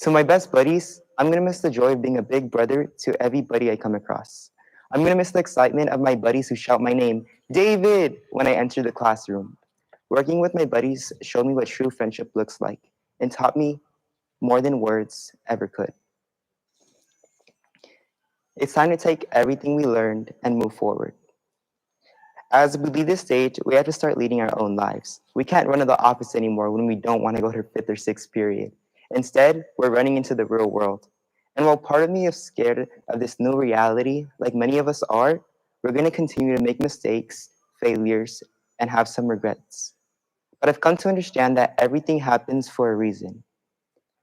To my best buddies, I'm going to miss the joy of being a big brother to everybody I come across. I'm going to miss the excitement of my buddies who shout my name, David, when I enter the classroom. Working with my buddies showed me what true friendship looks like and taught me more than words ever could. It's time to take everything we learned and move forward. As we leave this stage, we have to start leading our own lives. We can't run to the office anymore when we don't want to go to 5th or 6th period. Instead, we're running into the real world. And while part of me is scared of this new reality, like many of us are, we're going to continue to make mistakes, failures, and have some regrets. But I've come to understand that everything happens for a reason.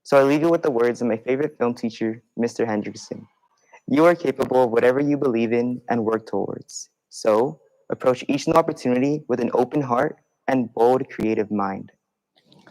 So I leave you with the words of my favorite film teacher, Mr. Hendrickson. You are capable of whatever you believe in and work towards. So approach each new opportunity with an open heart and bold, creative mind.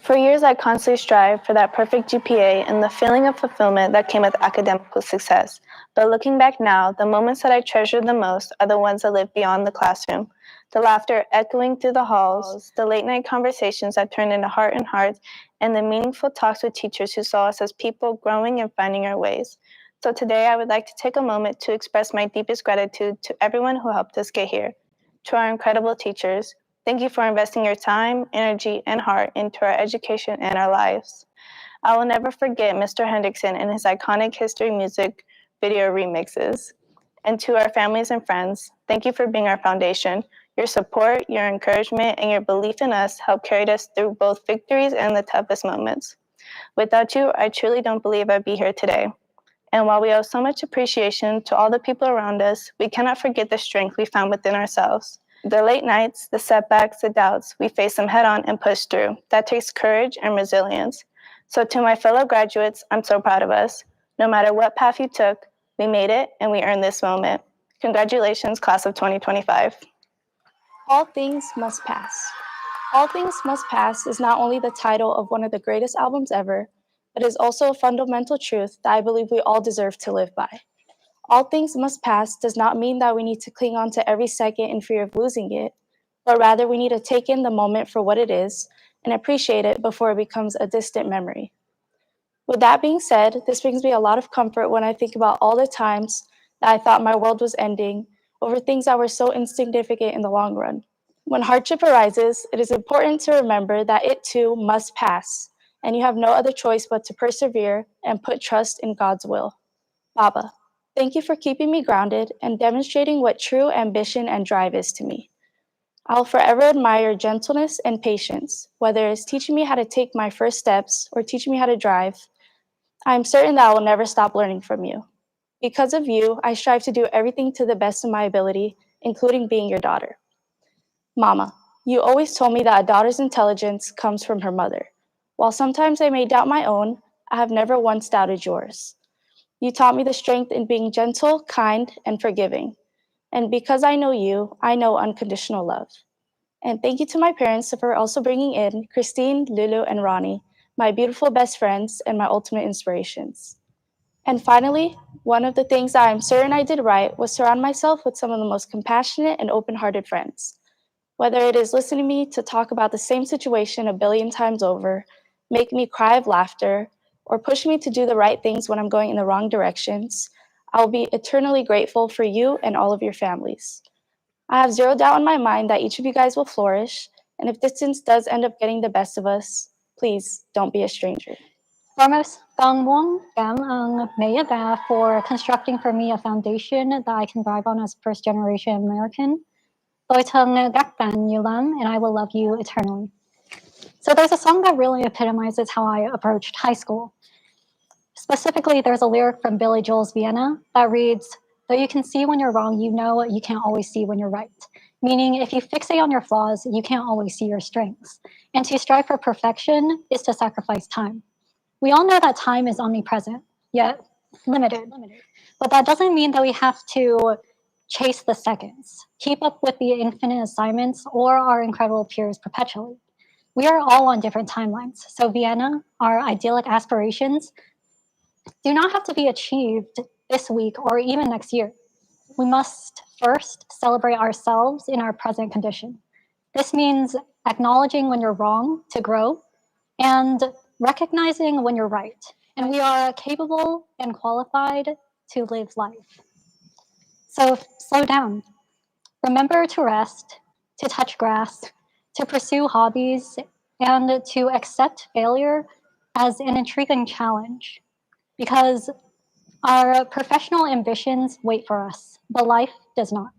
For years, I constantly strived for that perfect GPA and the feeling of fulfillment that came with academic success. But looking back now, the moments that I treasure the most are the ones that live beyond the classroom. The laughter echoing through the halls, the late night conversations that turned into heart and hearts, and the meaningful talks with teachers who saw us as people growing and finding our ways. So today, I would like to take a moment to express my deepest gratitude to everyone who helped us get here. To our incredible teachers, thank you for investing your time, energy, and heart into our education and our lives. I will never forget Mr. Hendrickson and his iconic history music video remixes. And to our families and friends, thank you for being our foundation. Your support, your encouragement, and your belief in us helped carry us through both victories and the toughest moments. Without you, I truly don't believe I'd be here today. And while we owe so much appreciation to all the people around us, we cannot forget the strength we found within ourselves. The late nights, the setbacks, the doubts, we face them head on and push through. That takes courage and resilience. So to my fellow graduates, I'm so proud of us. No matter what path you took, we made it and we earned this moment. Congratulations, class of 2025. All Things Must Pass. All Things Must Pass is not only the title of one of the greatest albums ever, but is also a fundamental truth that I believe we all deserve to live by. All things must pass does not mean that we need to cling on to every second in fear of losing it, but rather we need to take in the moment for what it is and appreciate it before it becomes a distant memory. With that being said, this brings me a lot of comfort when I think about all the times that I thought my world was ending over things that were so insignificant in the long run. When hardship arises, it is important to remember that it too must pass, and you have no other choice but to persevere and put trust in God's will. Baba, thank you for keeping me grounded and demonstrating what true ambition and drive is to me. I'll forever admire your gentleness and patience, whether it's teaching me how to take my first steps or teaching me how to drive. I'm certain that I will never stop learning from you. Because of you, I strive to do everything to the best of my ability, including being your daughter. Mama, you always told me that a daughter's intelligence comes from her mother. While sometimes I may doubt my own, I have never once doubted yours. You taught me the strength in being gentle, kind, and forgiving. And because I know you, I know unconditional love. And thank you to my parents for also bringing in Christine, Lulu, and Ronnie, my beautiful best friends and my ultimate inspirations. And finally, one of the things that I'm certain I did right was surround myself with some of the most compassionate and open-hearted friends. Whether it is listening to me to talk about the same situation a billion times over, make me cry of laughter, or push me to do the right things when I'm going in the wrong directions, I'll be eternally grateful for you and all of your families. I have zero doubt in my mind that each of you guys will flourish, and if distance does end up getting the best of us, please don't be a stranger. Foremost, con muốn cảm ơn Mỹ và for constructing for me a foundation that I can thrive on as a first generation American. Tôi thân các bạn nhiều lắm, and I will love you eternally. So there's a song that really epitomizes how I approached high school. Specifically, there's a lyric from Billy Joel's Vienna that reads, "Though you can see when you're wrong, you know you can't always see when you're right." Meaning, if you fixate on your flaws, you can't always see your strengths. And to strive for perfection is to sacrifice time. We all know that time is omnipresent, yet limited. But that doesn't mean that we have to chase the seconds, keep up with the infinite assignments, or our incredible peers perpetually. We are all on different timelines. So Vienna, our idyllic aspirations, do not have to be achieved this week or even next year. We must first celebrate ourselves in our present condition. This means acknowledging when you're wrong to grow and recognizing when you're right. And we are capable and qualified to live life. So slow down. Remember to rest, to touch grass, to pursue hobbies, and to accept failure as an intriguing challenge. Because our professional ambitions wait for us, but life does not.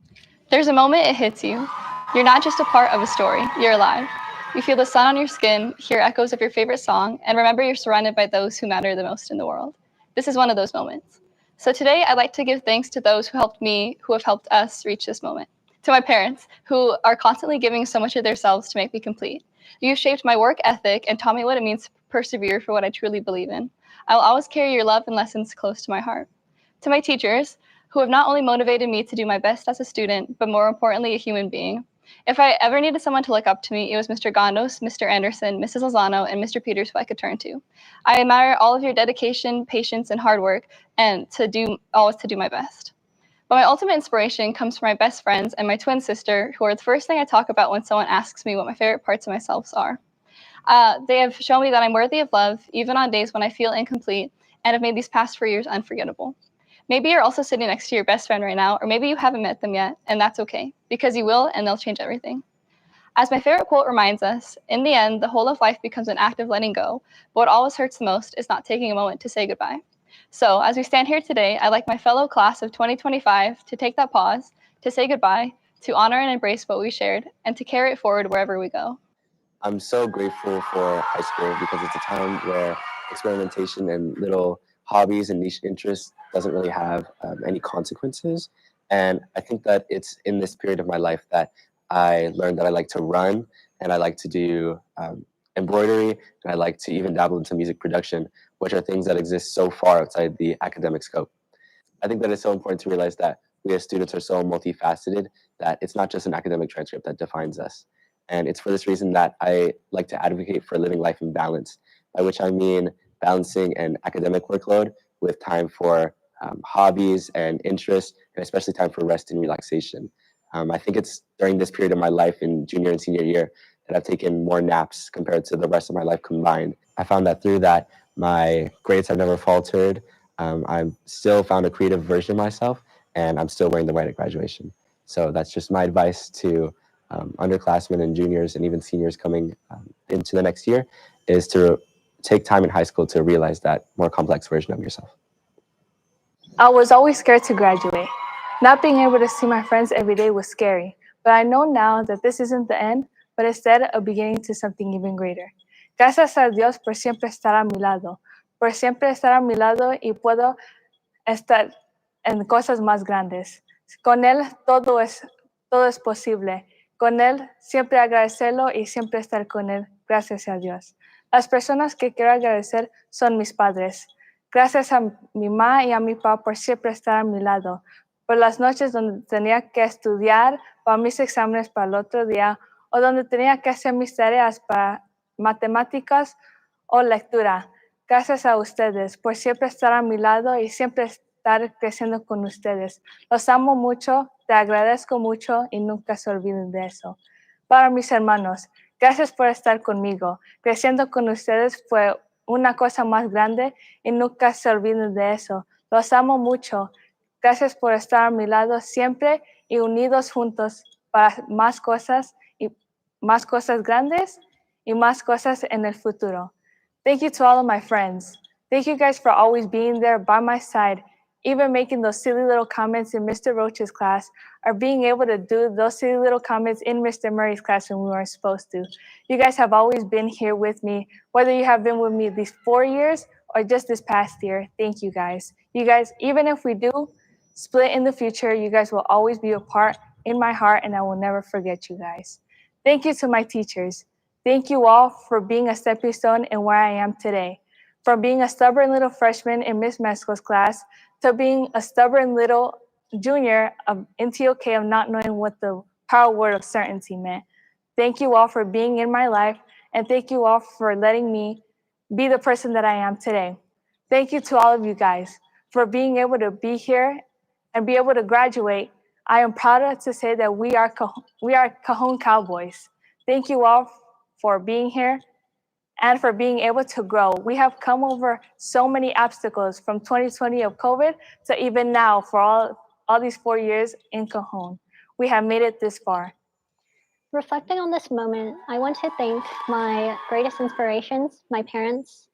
There's a moment it hits you. You're not just a part of a story, you're alive. You feel the sun on your skin, hear echoes of your favorite song, and remember you're surrounded by those who matter the most in the world. This is one of those moments. So today, I'd like to give thanks to those who helped me, who have helped us reach this moment. To my parents, who are constantly giving so much of themselves to make me complete. You've shaped my work ethic and taught me what it means to persevere for what I truly believe in. I will always carry your love and lessons close to my heart. To my teachers, who have not only motivated me to do my best as a student, but more importantly, a human being. If I ever needed someone to look up to me, it was Mr. Gandos, Mr. Anderson, Mrs. Lozano, and Mr. Peters who I could turn to. I admire all of your dedication, patience, and hard work, and always to do my best. But my ultimate inspiration comes from my best friends and my twin sister, who are the first thing I talk about when someone asks me what my favorite parts of myself are. They have shown me that I'm worthy of love, even on days when I feel incomplete, and have made these past 4 years unforgettable. Maybe you're also sitting next to your best friend right now, or maybe you haven't met them yet, and that's okay, because you will, and they'll change everything. As my favorite quote reminds us, in the end, the whole of life becomes an act of letting go, but what always hurts the most is not taking a moment to say goodbye. So, as we stand here today, I'd like my fellow class of 2025 to take that pause, to say goodbye, to honor and embrace what we shared, and to carry it forward wherever we go. I'm so grateful for high school because it's a time where experimentation and little hobbies and niche interests doesn't really have any consequences. And I think that it's in this period of my life that I learned that I like to run and I like to do embroidery and I like to even dabble into music production, which are things that exist so far outside the academic scope. I think that it's so important to realize that we as students are so multifaceted that it's not just an academic transcript that defines us. And it's for this reason that I like to advocate for living life in balance, by which I mean balancing an academic workload with time for hobbies and interests, and especially time for rest and relaxation. I think it's during this period of my life in junior and senior year that I've taken more naps compared to the rest of my life combined. I found that through that, my grades have never faltered. I've still found a creative version of myself, and I'm still wearing the white at graduation. So that's just my advice to underclassmen and juniors and even seniors coming into the next year, is to take time in high school to realize that more complex version of yourself. I was always scared to graduate. Not being able to see my friends every day was scary, but I know now that this isn't the end, but instead a beginning to something even greater. Gracias a Dios por siempre estar a mi lado, por siempre estar a mi lado y puedo estar en cosas más grandes. Con Él todo es posible. Con Él siempre agradecerlo y siempre estar con Él. Gracias a Dios. Las personas que quiero agradecer son mis padres. Gracias a mi mamá y a mi papá por siempre estar a mi lado. Por las noches donde tenía que estudiar para mis exámenes para el otro día o donde tenía que hacer mis tareas para matemáticas o lectura. Gracias a ustedes por siempre estar a mi lado y siempre estar creciendo con ustedes. Los amo mucho, te agradezco mucho y nunca se olviden de eso. Para mis hermanos, gracias por estar conmigo. Creciendo con ustedes fue una cosa más grande y nunca se olviden de eso. Los amo mucho. Gracias por estar a mi lado siempre y unidos juntos para más cosas grandes y más cosas en el futuro. Thank you to all of my friends. Thank you guys for always being there by my side, even making those silly little comments in Mr. Roach's class, or being able to do those silly little comments in Mr. Murray's class when we weren't supposed to. You guys have always been here with me, whether you have been with me these 4 years or just this past year. Thank you guys. You guys, even if we do split in the future, you guys will always be a part in my heart, and I will never forget you guys. Thank you to my teachers. Thank you all for being a stepping stone in where I am today. From being a stubborn little freshman in Miss Mesco's class to being a stubborn little junior in TOK of not knowing what the power word of certainty meant. Thank you all for being in my life, and thank you all for letting me be the person that I am today. Thank you to all of you guys for being able to be here and be able to graduate. I am proud to say that we are Cajon Cowboys. Thank you all for being here and for being able to grow. We have come over so many obstacles from 2020 of COVID to even now for all these 4 years in Cajon. We have made it this far. Reflecting on this moment, I want to thank my greatest inspirations, my parents.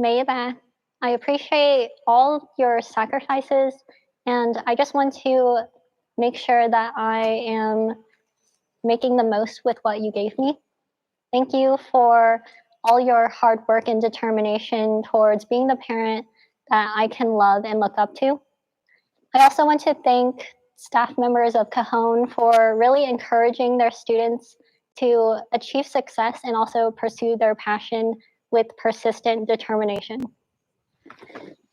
I appreciate all your sacrifices, and I just want to make sure that I am making the most with what you gave me. Thank you for all your hard work and determination towards being the parent that I can love and look up to. I also want to thank staff members of Cajon for really encouraging their students to achieve success and also pursue their passion with persistent determination.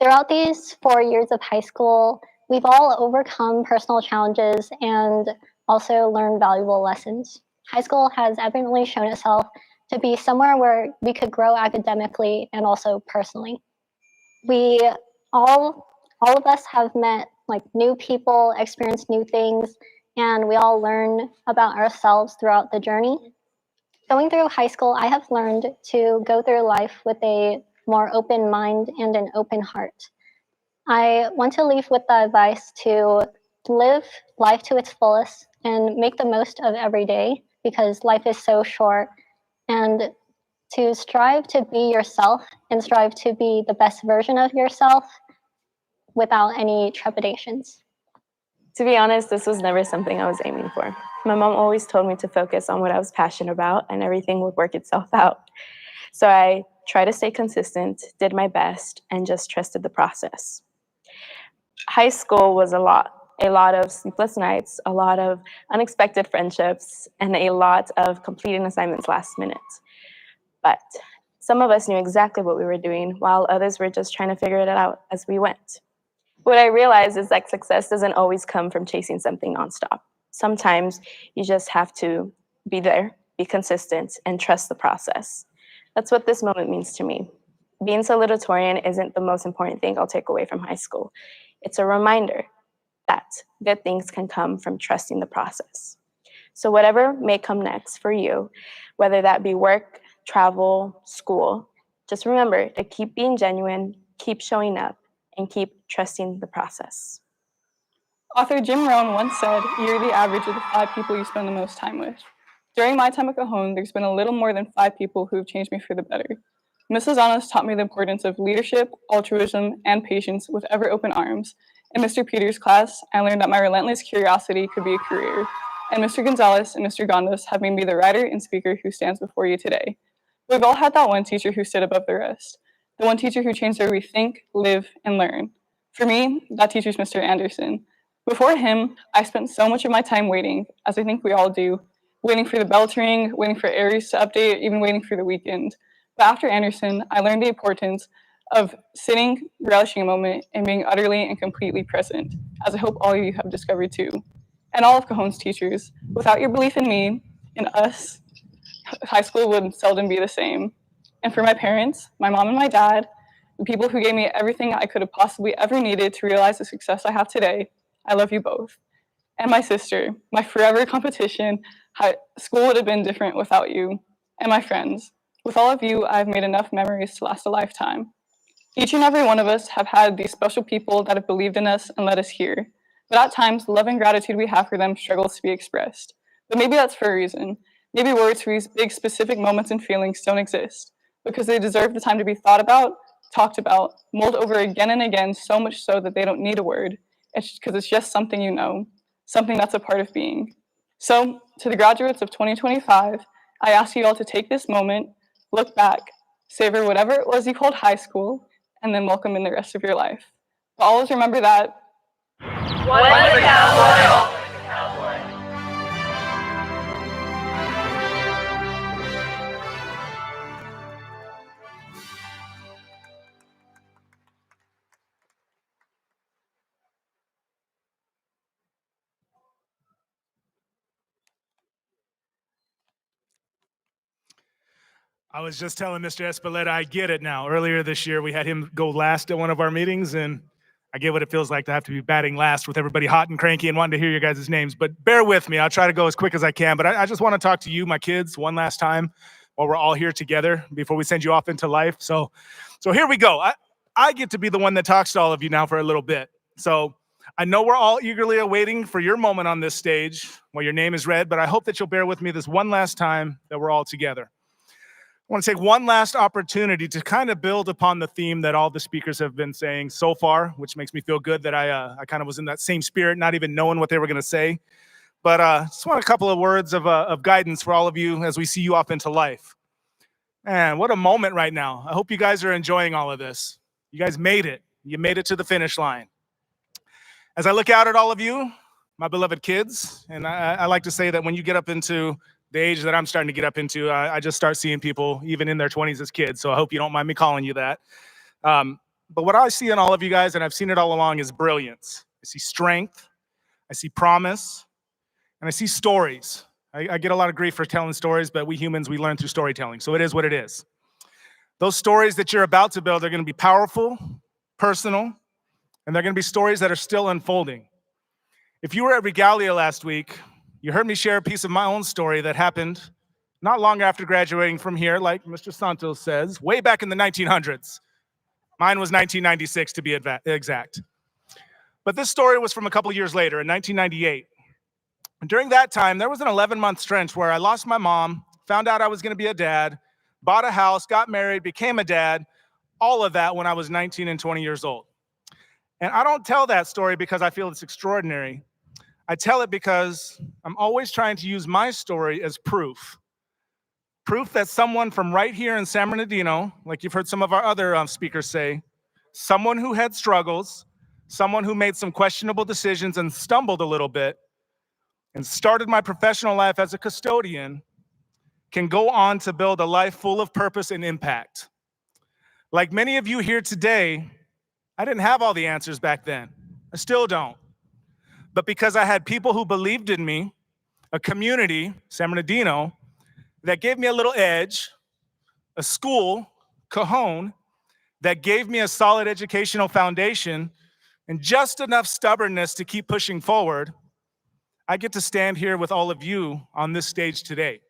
Throughout these 4 years of high school, we've all overcome personal challenges and also learned valuable lessons. High school has evidently shown itself to be somewhere where we could grow academically and also personally. We all of us have met like new people, experienced new things, and we all learn about ourselves throughout the journey. Going through high school, I have learned to go through life with a more open mind and an open heart. I want to leave with the advice to live life to its fullest and make the most of every day because life is so short, and to strive to be yourself and strive to be the best version of yourself without any trepidations. To be honest, this was never something I was aiming for. My mom always told me to focus on what I was passionate about and everything would work itself out. So I tried to stay consistent, did my best, and just trusted the process. High school was a lot of sleepless nights, a lot of unexpected friendships, and a lot of completing assignments last minute. But some of us knew exactly what we were doing, while others were just trying to figure it out as we went. What I realized is that success doesn't always come from chasing something nonstop. Sometimes you just have to be there, be consistent, and trust the process. That's what this moment means to me. Being salutatorian isn't the most important thing I'll take away from high school. It's a reminder that good things can come from trusting the process. So whatever may come next for you, whether that be work, travel, school, just remember to keep being genuine, keep showing up, and keep trusting the process. Author Jim Rohn once said, "You're the average of the 5 people you spend the most time with." During my time at Cajon, there's been a little more than 5 people who have changed me for the better. Ms. Lozano's taught me the importance of leadership, altruism, and patience with ever open arms. In Mr. Peters' class, I learned that my relentless curiosity could be a career. And Mr. Gonzalez and Mr. Gondos have made me the writer and speaker who stands before you today. We've all had that one teacher who stood above the rest. The one teacher who changed the way we think, live, and learn. For me, that teacher's Mr. Anderson. Before him, I spent so much of my time waiting, as I think we all do, waiting for the bell to ring, waiting for Aries to update, even waiting for the weekend. But after Anderson, I learned the importance of sitting, relishing a moment, and being utterly and completely present, as I hope all of you have discovered too. And all of Cajon's teachers, without your belief in me, in us, high school would seldom be the same. And for my parents, my mom and my dad, the people who gave me everything I could have possibly ever needed to realize the success I have today, I love you both. And my sister, my forever competition, school would have been different without you. And my friends, with all of you, I've made enough memories to last a lifetime. Each and every one of us have had these special people that have believed in us and led us here. But at times, the love and gratitude we have for them struggles to be expressed. But maybe that's for a reason. Maybe words for these big specific moments and feelings don't exist, because they deserve the time to be thought about, talked about, mulled over again and again, so much so that they don't need a word. It's because it's just something you know, something that's a part of being. So, to the graduates of 2025, I ask you all to take this moment, look back, savor whatever it was you called high school, and then welcome in the rest of your life. But always remember that one is a cowboy. I was just telling Mr. Espeleta, I get it now. Earlier this year, we had him go last at one of our meetings, and I get what it feels like to have to be batting last with everybody hot and cranky and wanting to hear your guys' names. But bear with me. I'll try to go as quick as I can. But I just want to talk to you, my kids, one last time while we're all here together before we send you off into life. So here we go. I get to be the one that talks to all of you now for a little bit. So I know we're all eagerly awaiting for your moment on this stage while your name is read, but I hope that you'll bear with me this one last time that we're all together. I want to take one last opportunity to kind of build upon the theme that all the speakers have been saying so far, which makes me feel good that I kind of was in that same spirit, not even knowing what they were going to say. but just want a couple of words of guidance for all of you as we see you off into life. Man, what a moment right now. I hope you guys are enjoying all of this. You guys made it. You made it to the finish line. As I look out at all of you, my beloved kids, and I like to say that when you get up into the age that I'm starting to get up into, I just start seeing people even in their 20s as kids, so I hope you don't mind me calling you that. But what I see in all of you guys, and I've seen it all along, is brilliance. I see strength, I see promise, and I see stories. I get a lot of grief for telling stories, but we humans, we learn through storytelling, so it is what it is. Those stories that you're about to build are going to be powerful, personal, and they're going to be stories that are still unfolding. If you were at Regalia last week, you heard me share a piece of my own story that happened not long after graduating from here, like Mr. Santos says, way back in the 1900s. Mine was 1996 to be exact. But this story was from a couple years later, in 1998. And during that time, there was an 11-month stretch where I lost my mom, found out I was going to be a dad, bought a house, got married, became a dad, all of that when I was 19 and 20 years old. And I don't tell that story because I feel it's extraordinary. I tell it because I'm always trying to use my story as proof. Proof that someone from right here in San Bernardino, like you've heard some of our other speakers say, someone who had struggles, someone who made some questionable decisions and stumbled a little bit, and started my professional life as a custodian, can go on to build a life full of purpose and impact. Like many of you here today, I didn't have all the answers back then. I still don't. But because I had people who believed in me, a community, San Bernardino, that gave me a little edge, a school, Cajon, that gave me a solid educational foundation, and just enough stubbornness to keep pushing forward, I get to stand here with all of you on this stage today.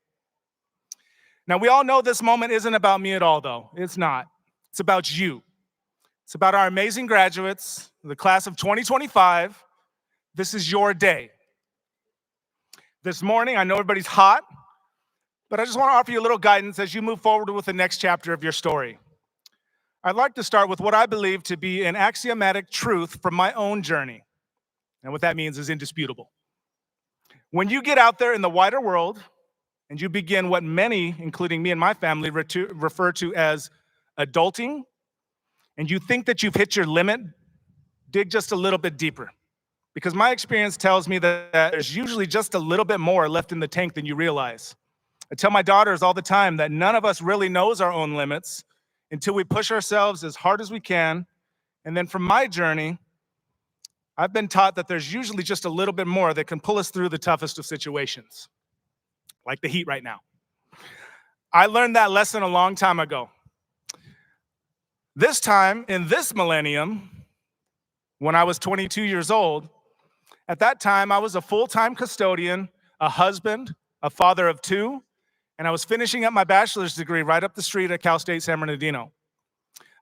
Now, we all know this moment isn't about me at all, though. It's not. It's about you. It's about our amazing graduates, the class of 2025. This is your day. This morning, I know everybody's hot, but I just want to offer you a little guidance as you move forward with the next chapter of your story. I'd like to start with what I believe to be an axiomatic truth from my own journey. And what that means is indisputable. When you get out there in the wider world and you begin what many, including me and my family, refer to as adulting, and you think that you've hit your limit, dig just a little bit deeper. Because my experience tells me that there's usually just a little bit more left in the tank than you realize. I tell my daughters all the time that none of us really knows our own limits until we push ourselves as hard as we can. And then from my journey, I've been taught that there's usually just a little bit more that can pull us through the toughest of situations, like the heat right now. I learned that lesson a long time ago. This time, in this millennium, when I was 22 years old, at that time, I was a full-time custodian, a husband, a father of two, and I was finishing up my bachelor's degree right up the street at Cal State San Bernardino.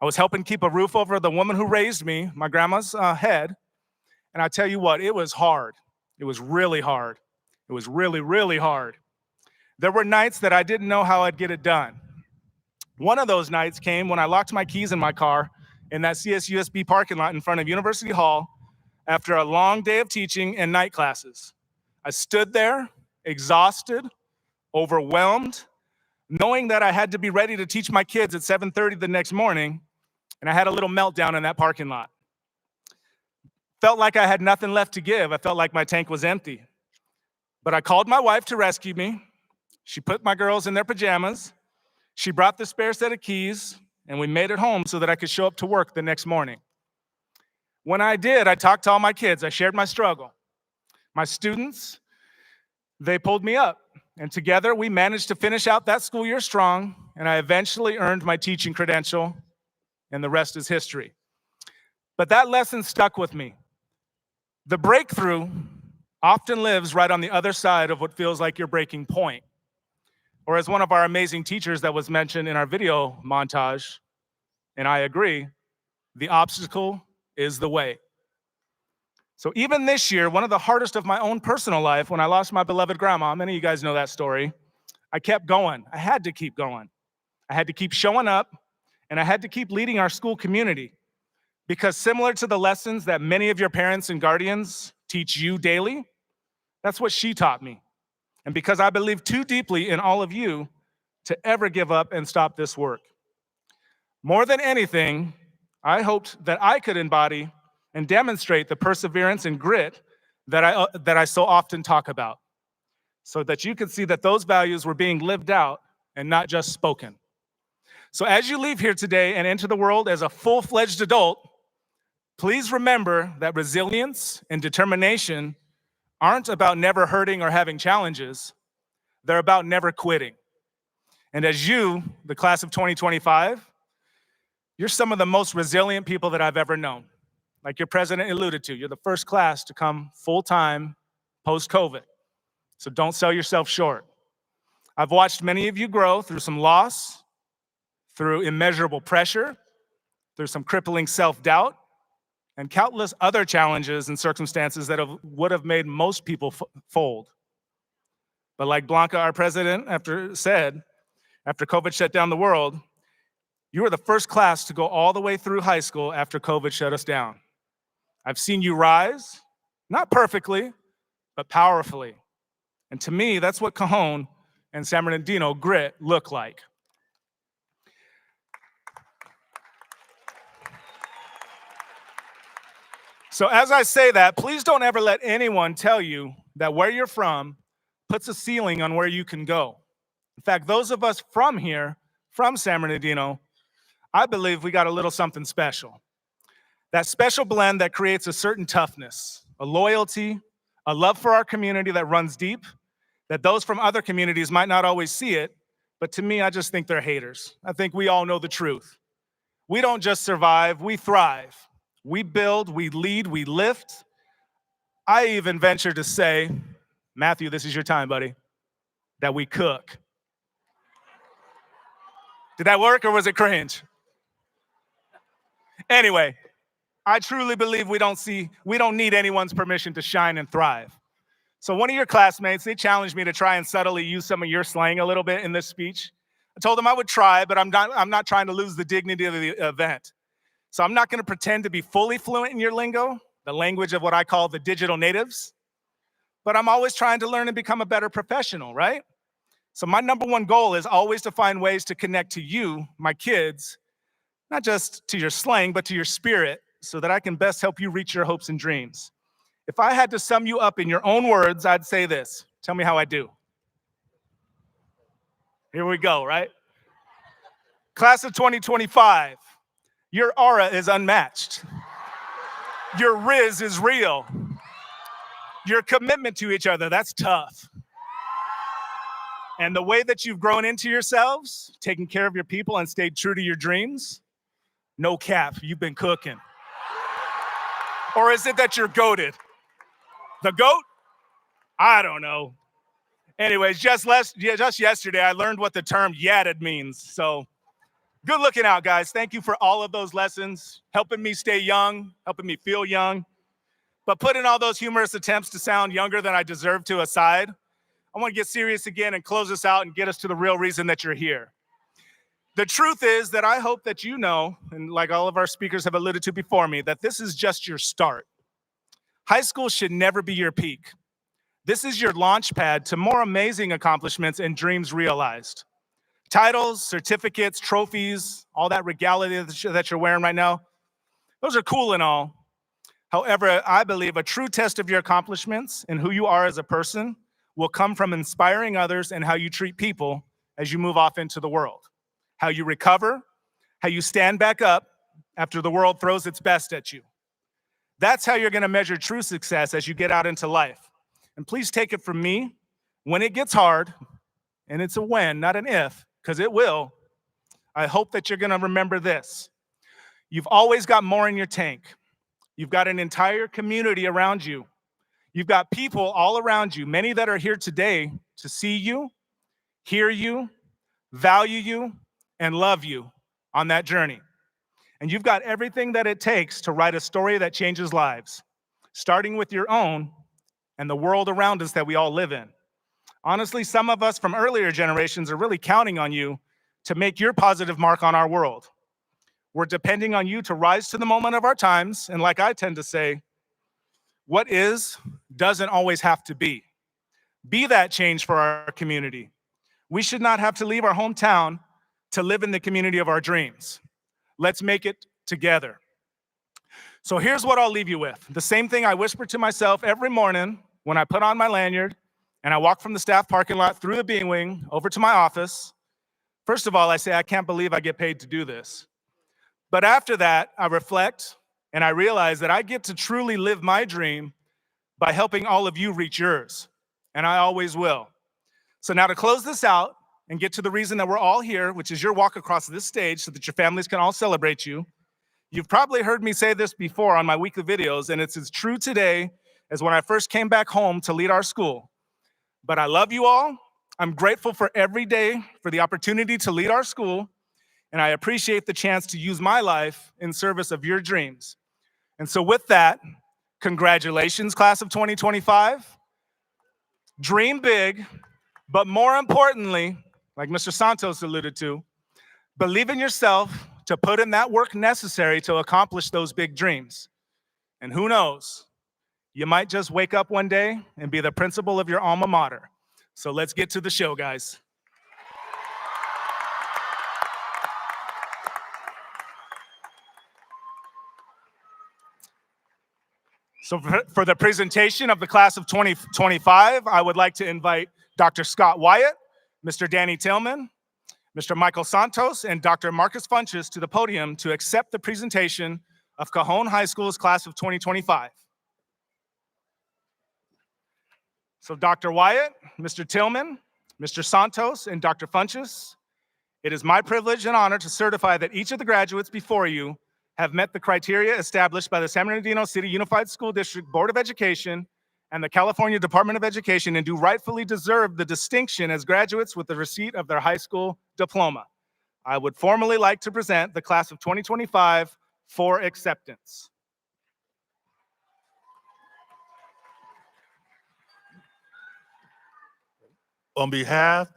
I was helping keep a roof over the woman who raised me, my grandma's head, and I tell you what, it was hard. It was really hard. It was really, really hard. There were nights that I didn't know how I'd get it done. One of those nights came when I locked my keys in my car in that CSUSB parking lot in front of University Hall after a long day of teaching and night classes. I stood there, exhausted, overwhelmed, knowing that I had to be ready to teach my kids at 7:30 the next morning, and I had a little meltdown in that parking lot. Felt like I had nothing left to give. I felt like my tank was empty. But I called my wife to rescue me. She put my girls in their pajamas. She brought the spare set of keys, and we made it home so that I could show up to work the next morning. When I did, I talked to all my kids. I shared my struggle. My students, they pulled me up, and together we managed to finish out that school year strong, and I eventually earned my teaching credential, and the rest is history. But that lesson stuck with me. The breakthrough often lives right on the other side of what feels like your breaking point. Or as one of our amazing teachers that was mentioned in our video montage, and I agree, the obstacle is the way. So even this year, one of the hardest of my own personal life, when I lost my beloved grandma, many of you guys know that story, I kept going. I had to keep going. I had to keep showing up, and I had to keep leading our school community. Because similar to the lessons that many of your parents and guardians teach you daily, That's what she taught me. And because I believe too deeply in all of you to ever give up and stop this work. More than anything, I hoped that I could embody and demonstrate the perseverance and grit that I so often talk about, so that you could see that those values were being lived out and not just spoken. So as you leave here today and enter the world as a full-fledged adult, please remember that resilience and determination aren't about never hurting or having challenges. They're about never quitting. And as you, the class of 2025, you're some of the most resilient people that I've ever known. Like your president alluded to, you're the first class to come full-time post-COVID. So don't sell yourself short. I've watched many of you grow through some loss, through immeasurable pressure, through some crippling self-doubt, and countless other challenges and circumstances that would have made most people fold. But like Blanca, our president, said, after COVID shut down the world, you were the first class to go all the way through high school after COVID shut us down. I've seen you rise, not perfectly, but powerfully. And to me, that's what Cajon and San Bernardino grit look like. So as I say that, please don't ever let anyone tell you that where you're from puts a ceiling on where you can go. In fact, those of us from here, from San Bernardino, I believe we got a little something special. That special blend that creates a certain toughness, a loyalty, a love for our community that runs deep, that those from other communities might not always see it, but to me, I just think they're haters. I think we all know the truth. We don't just survive, we thrive. We build, we lead, we lift. I even venture to say, Matthew, this is your time, buddy, that we cook. Did that work or was it cringe? Anyway, I truly believe we don't need anyone's permission to shine and thrive. So one of your classmates, they challenged me to try and subtly use some of your slang a little bit in this speech. I told them I would try, but I'm not trying to lose the dignity of the event. So I'm not going to pretend to be fully fluent in your lingo, the language of what I call the digital natives, but I'm always trying to learn and become a better professional, right? So my number one goal is always to find ways to connect to you, my kids, not just to your slang, but to your spirit, so that I can best help you reach your hopes and dreams. If I had to sum you up in your own words, I'd say this. Tell me how I do. Here we go, right? Class of 2025. Your aura is unmatched. Your riz is real. Your commitment to each other, that's tough. And the way that you've grown into yourselves, taking care of your people and stayed true to your dreams, no cap, you've been cooking. Or is it that you're goated? The goat? I don't know. Anyways, just yesterday, I learned what the term yadded means. So good looking out, guys. Thank you for all of those lessons, helping me stay young, helping me feel young. But putting all those humorous attempts to sound younger than I deserve to aside, I want to get serious again and close this out and get us to the real reason that you're here. The truth is that I hope that you know, and like all of our speakers have alluded to before me, that this is just your start. High school should never be your peak. This is your launch pad to more amazing accomplishments and dreams realized. Titles, certificates, trophies, all that regalia that you're wearing right now, those are cool and all. However, I believe a true test of your accomplishments and who you are as a person will come from inspiring others and how you treat people as you move off into the world. How you recover, how you stand back up after the world throws its best at you. That's how you're going to measure true success as you get out into life. And please take it from me, when it gets hard, and it's a when, not an if, because it will, I hope that you're going to remember this. You've always got more in your tank. You've got an entire community around you. You've got people all around you, many that are here today to see you, hear you, value you, and love you on that journey. And you've got everything that it takes to write a story that changes lives, starting with your own and the world around us that we all live in. Honestly, some of us from earlier generations are really counting on you to make your positive mark on our world. We're depending on you to rise to the moment of our times, and like I tend to say, what is doesn't always have to be. Be that change for our community. We should not have to leave our hometown to live in the community of our dreams. Let's make it together. So here's what I'll leave you with. The same thing I whisper to myself every morning when I put on my lanyard and I walk from the staff parking lot through the being wing over to my office. First of all, I say, I can't believe I get paid to do this. But after that, I reflect and I realize that I get to truly live my dream by helping all of you reach yours. And I always will. So now to close this out and get to the reason that we're all here, which is your walk across this stage so that your families can all celebrate you. You've probably heard me say this before on my weekly videos, and it's as true today as when I first came back home to lead our school. But I love you all. I'm grateful for every day for the opportunity to lead our school, and I appreciate the chance to use my life in service of your dreams. And so with that, congratulations, class of 2025. Dream big, but more importantly, like Mr. Santos alluded to, believe in yourself to put in that work necessary to accomplish those big dreams. And who knows, you might just wake up one day and be the principal of your alma mater. So let's get to the show, guys. So for the presentation of the class of 2025, I would like to invite Dr. Scott Wyatt, Mr. Danny Tillman, Mr. Michael Santos, and Dr. Marcus Funches to the podium to accept the presentation of Cajon High School's class of 2025. So Dr. Wyatt, Mr. Tillman, Mr. Santos, and Dr. Funches, it is my privilege and honor to certify that each of the graduates before you have met the criteria established by the San Bernardino City Unified School District Board of Education and the California Department of Education, and do rightfully deserve the distinction as graduates with the receipt of their high school diploma. I would formally like to present the class of 2025 for acceptance. On behalf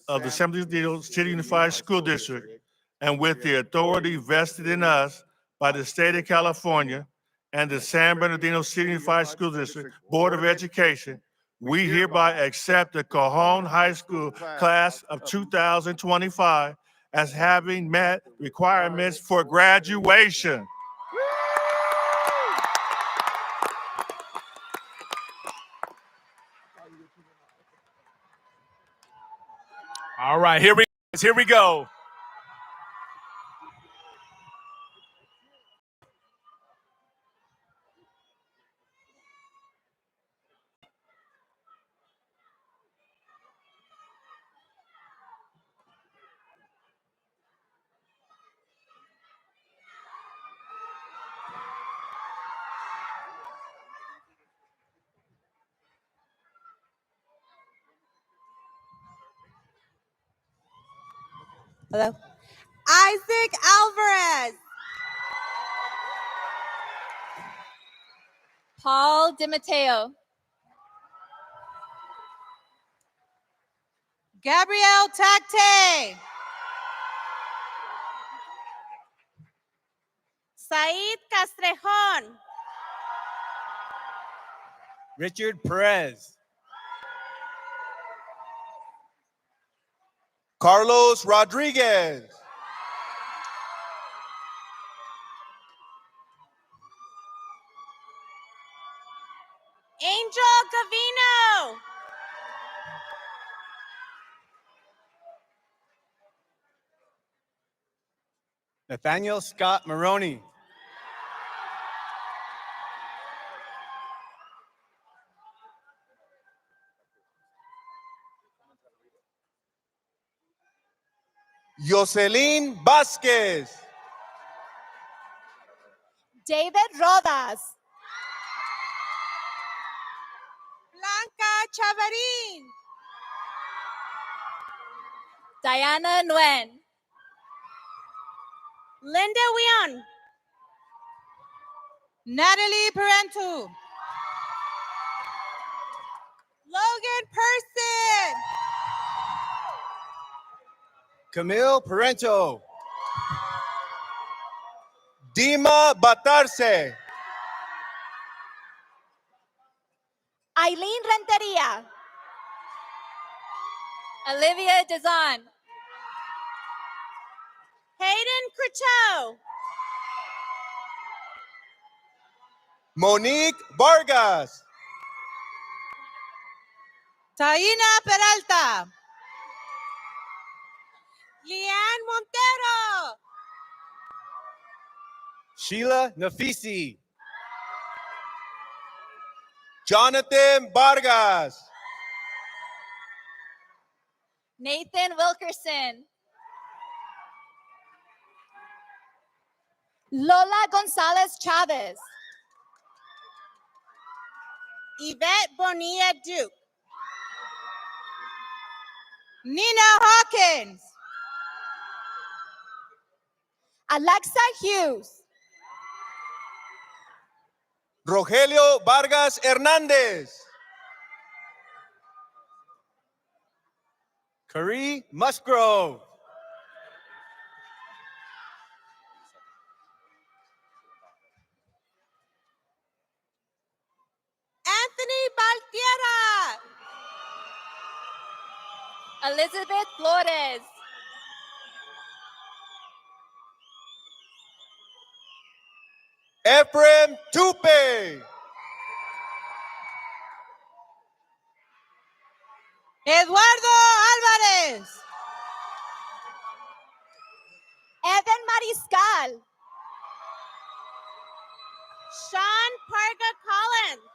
of the San Bernardino City Unified School District, and with the authority vested in us by the state of California and the San Bernardino City Unified School District Board of Education, we hereby accept the Cajon High School class of 2025 as having met requirements for graduation. All right, here we go. Hello. Isaac Alvarez. Paul DiMatteo. Gabrielle Tacte. Said Castrejon. Richard Perez. Carlos Rodriguez. Angel Gavino. Nathaniel Scott Maroney. Jocelyn Vasquez. David Rodas. Blanca Chavarin. Diana Nguyen. Linda Wion. Natalie Parentu. Logan Person. Camille Parento. Dima Batarse. Eileen Renteria. Olivia Dazan. Hayden Crucho. Monique Vargas. Taina Peralta. Leanne Montero. Sheila Nafisi. Jonathan Vargas. Nathan Wilkerson. Lola Gonzalez Chavez. Yvette Bonilla Duke. Nina Hawkins. Alexa Hughes. Rogelio Vargas Hernandez. Carrie Musgrove. Anthony Baltiera. Elizabeth Flores. Ephraim Tupe. Eduardo Álvarez. Evan Mariscal. Sean Parga Collins.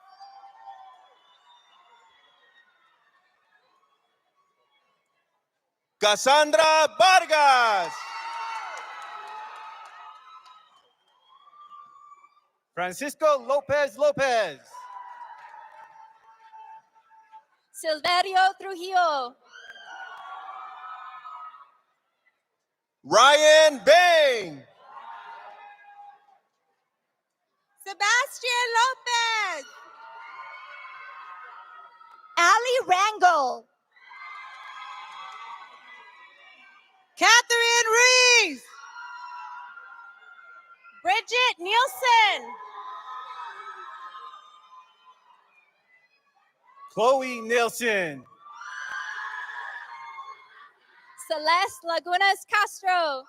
Cassandra Vargas. Francisco Lopez Lopez. Silverio Trujillo. Ryan Bain. Sebastian Lopez. Ali Rangel. Catherine Rees. Bridget Nielsen. Chloe Nielsen. Celeste Lagunas Castro.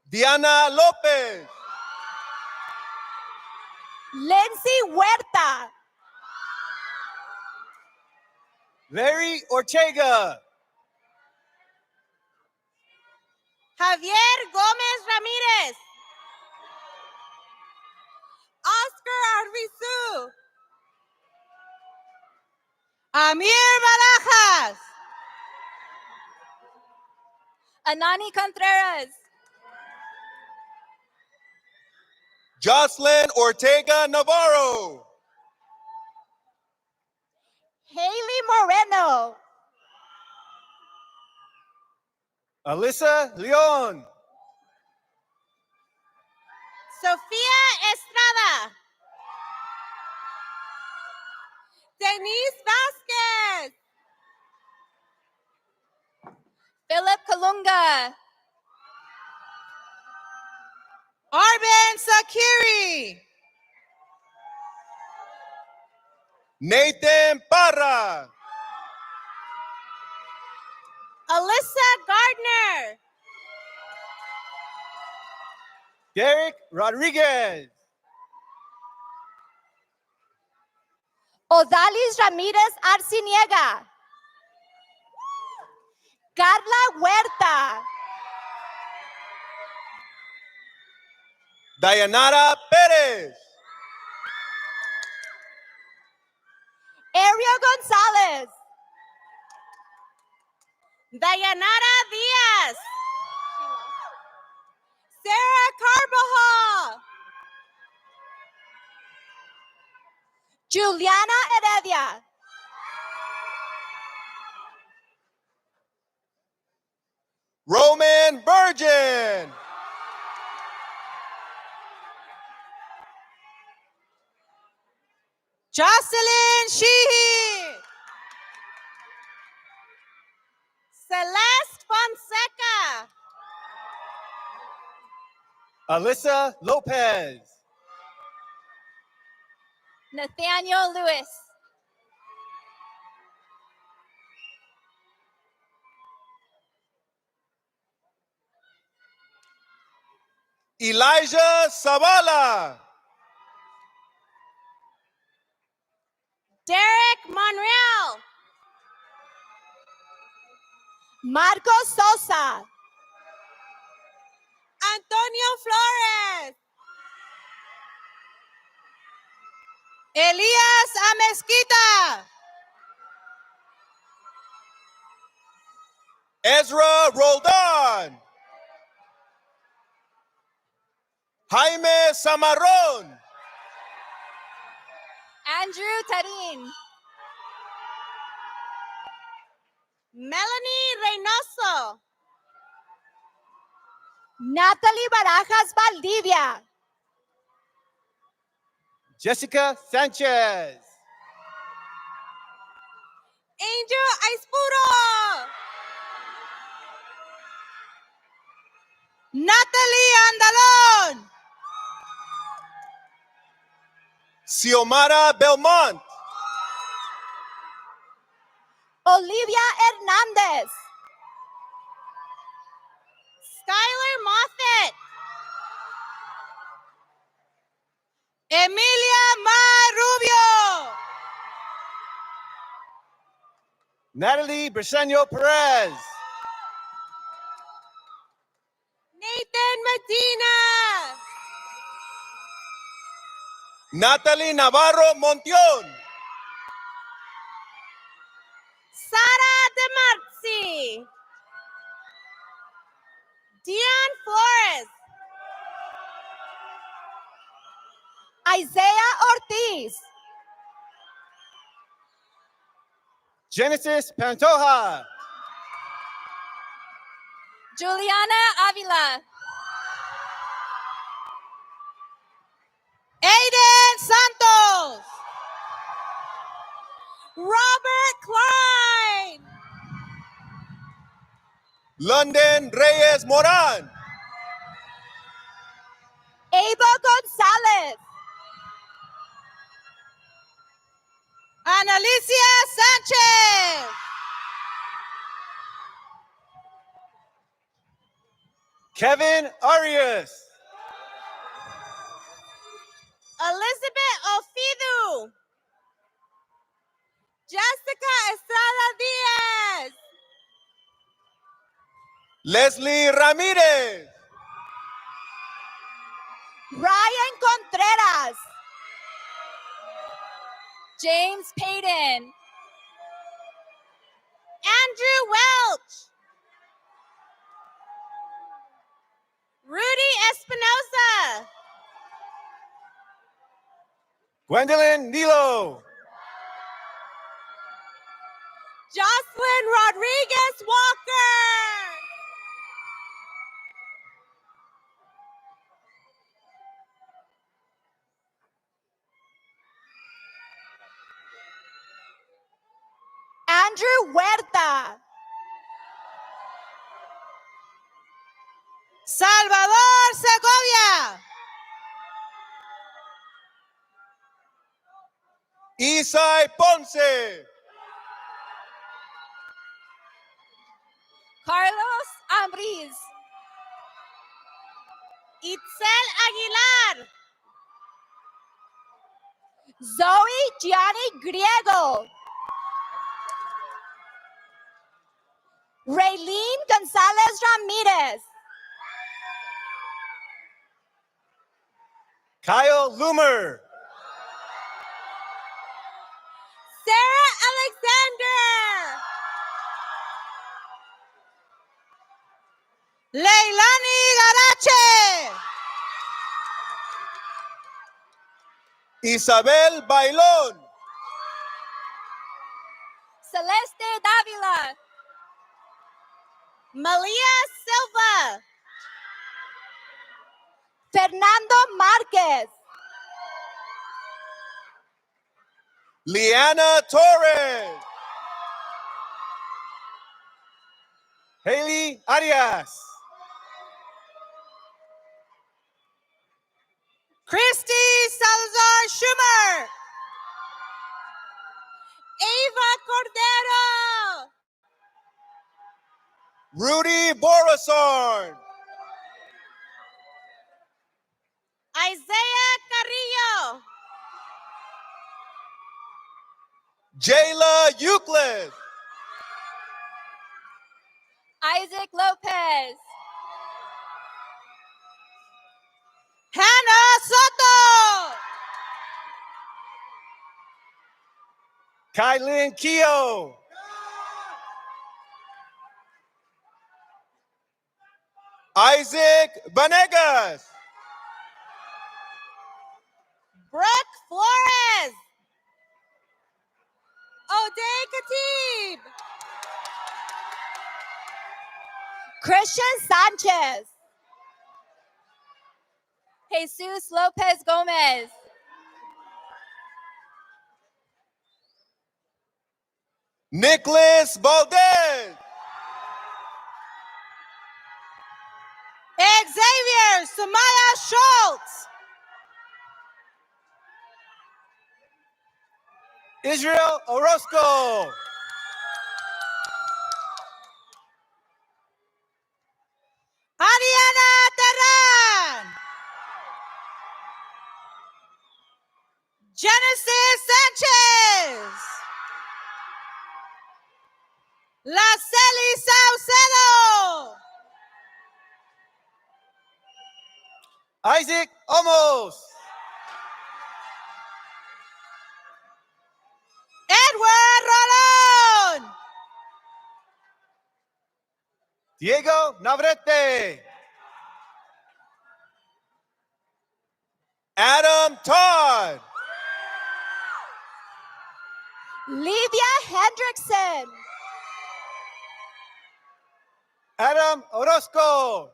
Diana Lopez. Lindsay Huerta. Larry Ortega. Javier Gómez Ramírez. Oscar Arvizu. Amir Barajas. Anani Contreras. Jocelyn Ortega Navarro. Haley Moreno. Alyssa Leon. Sofía Estrada. Denise Vasquez. Philip Kalunga. Arben Sakiri. Nathan Parra. Alyssa Gardner. Derek Rodriguez. Odalis Ramirez Arciniega. Carla Huerta. Dayanara Perez. Ariel Gonzalez. Dayanara Diaz. Sarah Carbajal. Juliana Heredia. Roman Virgin. Jocelyn Sheehy. Celeste Fonseca. Alyssa Lopez. Nathaniel Lewis. Elijah Zavala. Derek Monreal. Marcos Sosa. Antonio Flores. Elías Amezquita. Ezra Roldan. Jaime Zamarron. Andrew Tarin. Melanie Reynoso. Natalie Barajas Valdivia. Jessica Sanchez. Angel Aispuro. Natalie Andalón. Xiomara Belmont. Olivia Hernandez. Skylar Moffett. Emilia Marrubio. Natalie Briseño Perez. Nathan Medina. Natalie Navarro Montión. Sara DeMarzi. Dion Flores. Isaiah Ortiz. Genesis Pantoja. Juliana Avila. Aiden Santos. Robert Klein. London Reyes Moran. Ava Gonzalez. Analicia Sanchez. Kevin Arias. Elizabeth Ofidu. Jessica Estrada Diaz. Leslie Ramirez. Ryan Contreras. James Payton. Andrew Welch. Rudy Espinosa. Gwendolyn Nilo. Jocelyn Rodriguez Walker. Andrew Huerta. Salvador Segovia. Isai Ponce. Carlos Ambriz. Itzel Aguilar. Zoe Gianni Griego. Raylene Gonzalez Ramirez. Kyle Loomer. Sarah Alexander. Leilani Garache. Isabel Bailón. Celeste Davila. Malia Silva. Fernando Marquez. Liana Torres. Haley Arias. Christy Salazar Schumer. Ava Cordero. Rudy Borasorn. Isaiah Carrillo. Jayla Euclid. Isaac Lopez. Hannah Soto. Kylin Keough. Isaac Vanegas. Brooke Flores. O'Day Khatib. Christian Sanchez. Jesus Lopez Gomez. Nicholas Valdez. Xavier Sumaya Schultz. Israel Orozco. Ariana Terran. Genesis Sanchez. Laceli Saucedo. Isaac Omos. Edward Rolón. Diego Navarrete. Adam Todd. Livia Hendrickson. Adam Orozco.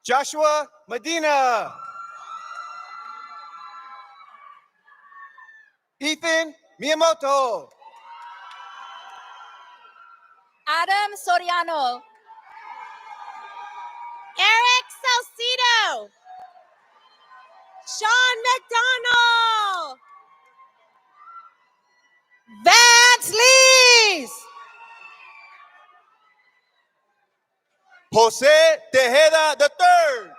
Joshua Medina. Ethan Miyamoto. Adam Soriano. Eric Salcido. Sean McDonald. Vance Lees. Jose Tejeda III.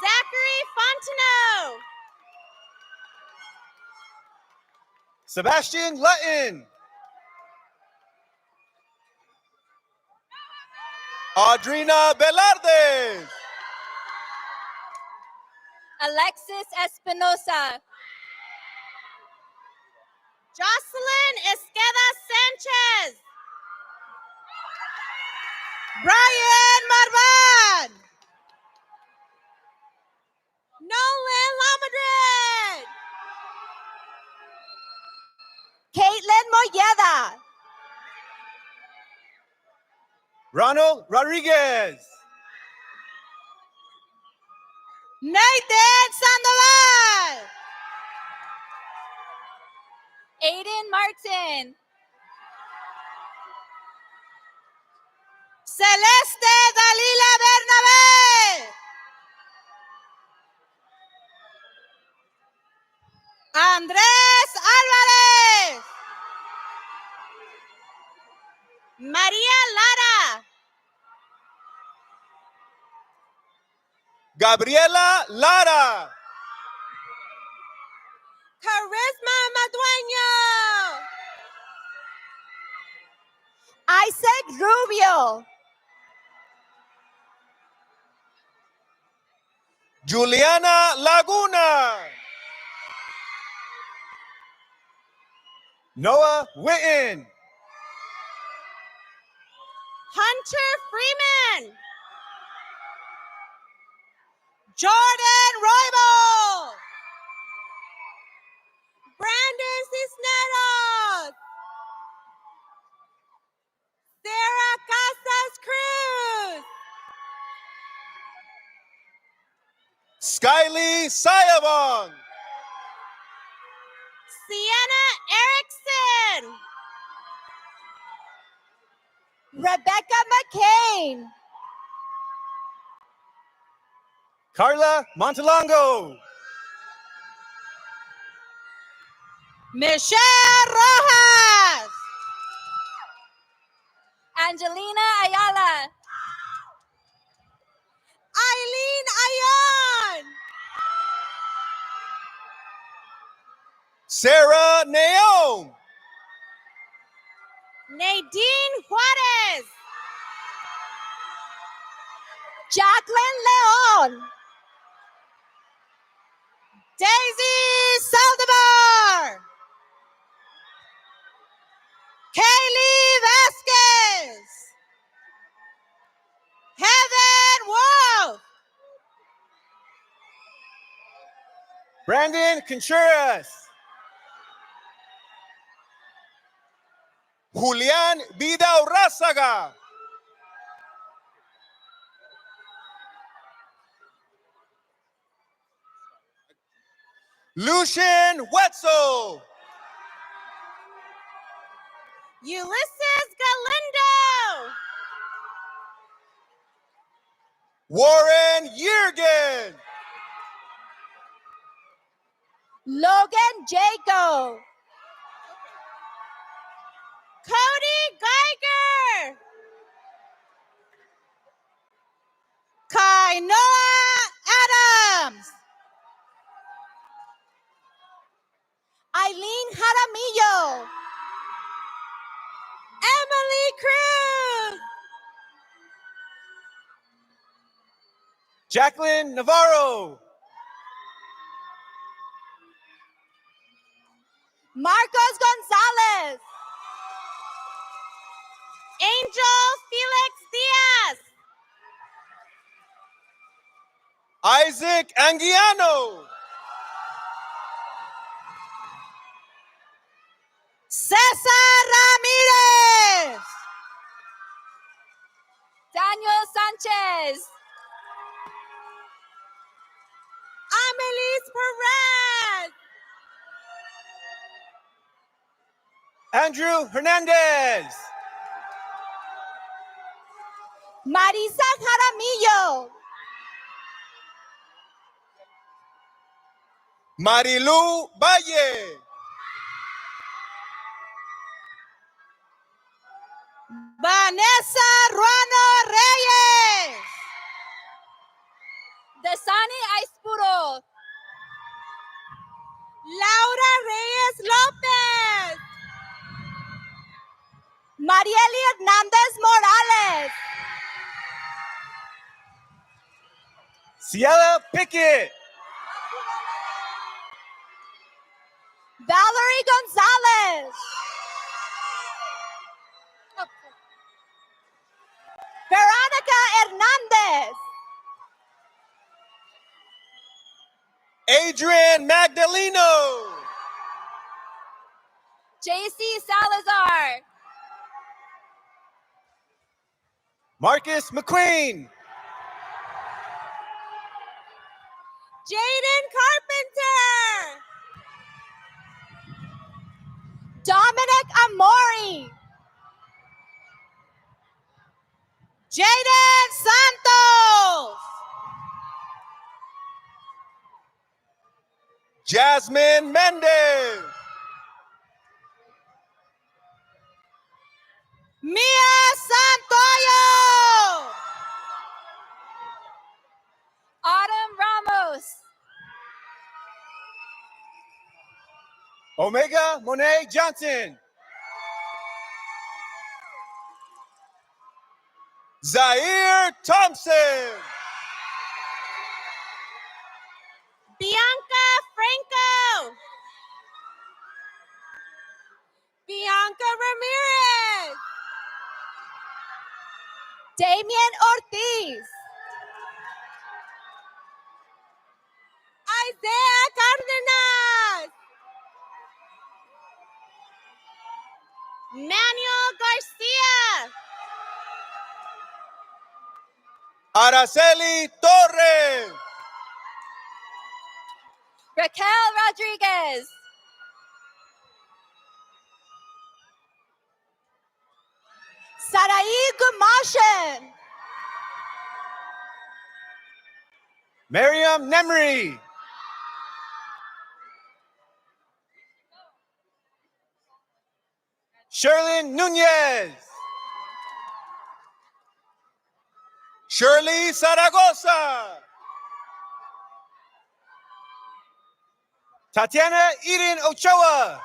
Zachary Fontenot. Sebastian Lutton. Audrina Velarde. Alexis Espinosa. Jocelyn Esqueda Sanchez. Brian Marvan. Nolan Lamadrid. Caitlin Moyeda. Ronald Rodriguez. Nathan Sandoval. Aiden Martin. Celeste Dalila Bernabé. Andrés Álvarez. María Lara. Gabriela Lara. Charisma Madueño. Isaac Rubio. Juliana Laguna. Noah Witten. Hunter Freeman. Jordan Roybal. Brandon Cisneros. Sarah Casas Cruz. Skyly Sayavong. Sienna Erickson. Rebecca McCain. Carla Montalongo. Michelle Rojas. Angelina Ayala. Sarah Naom. Nadine Juarez. Jacqueline Leon. Daisy Saldivar. Kaylee Vasquez. Heaven Wolf. Brandon Contreras. Julian Vida Urrazaga. Lucian Wetzel. Ulysses Galindo. Warren Yergin. Logan Jago. Cody Geiger. Kainoa Adams. Eileen Jaramillo. Emily Cruz. Jacqueline Navarro. Marcos Gonzalez. Angel Felix Diaz. Isaac Anguiano. Cesar Ramirez. Daniel Sanchez. Amelis Perez. Andrew Hernandez. Marisa Jaramillo. Marilu Valle. Vanessa Ruano Reyes. Desani Aispuro. Laura Reyes López. Marieli Hernández Morales. Ciela Pickett. Valerie Gonzalez. Veronica Hernandez. Adrian Magdaleno. JC Salazar. Marcus McQueen. Jaden Carpenter. Dominic Amori. Jaden Santos. Jasmine Mendez. Mia Santoyo. Autumn Ramos. Omega Monet Johnson. Zaire Thompson. Bianca Franco. Bianca Ramirez. Damian Ortiz. Isaiah Cardenas. Manuel Garcia. Araceli Torres. Raquel Rodriguez. Sarai Gumashin. Miriam Nemri. Sherlyn Nunez. Shirley Zaragoza. Tatiana Eden Ochoa.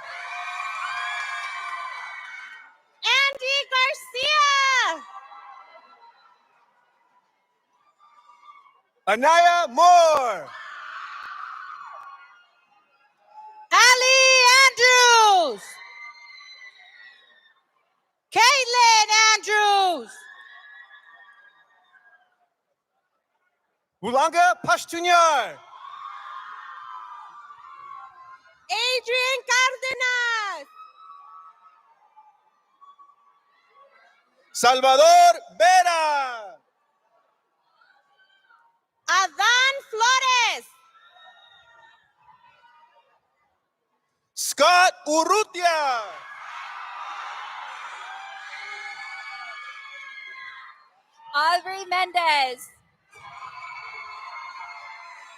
Andy Garcia. Anaya Moore. Ali Andrews. Caitlin Andrews. Bulanga Pashtunyar. Adrian Cardenas. Salvador Vera. Adán Flores. Scott Urrutia. Aubrey Mendez.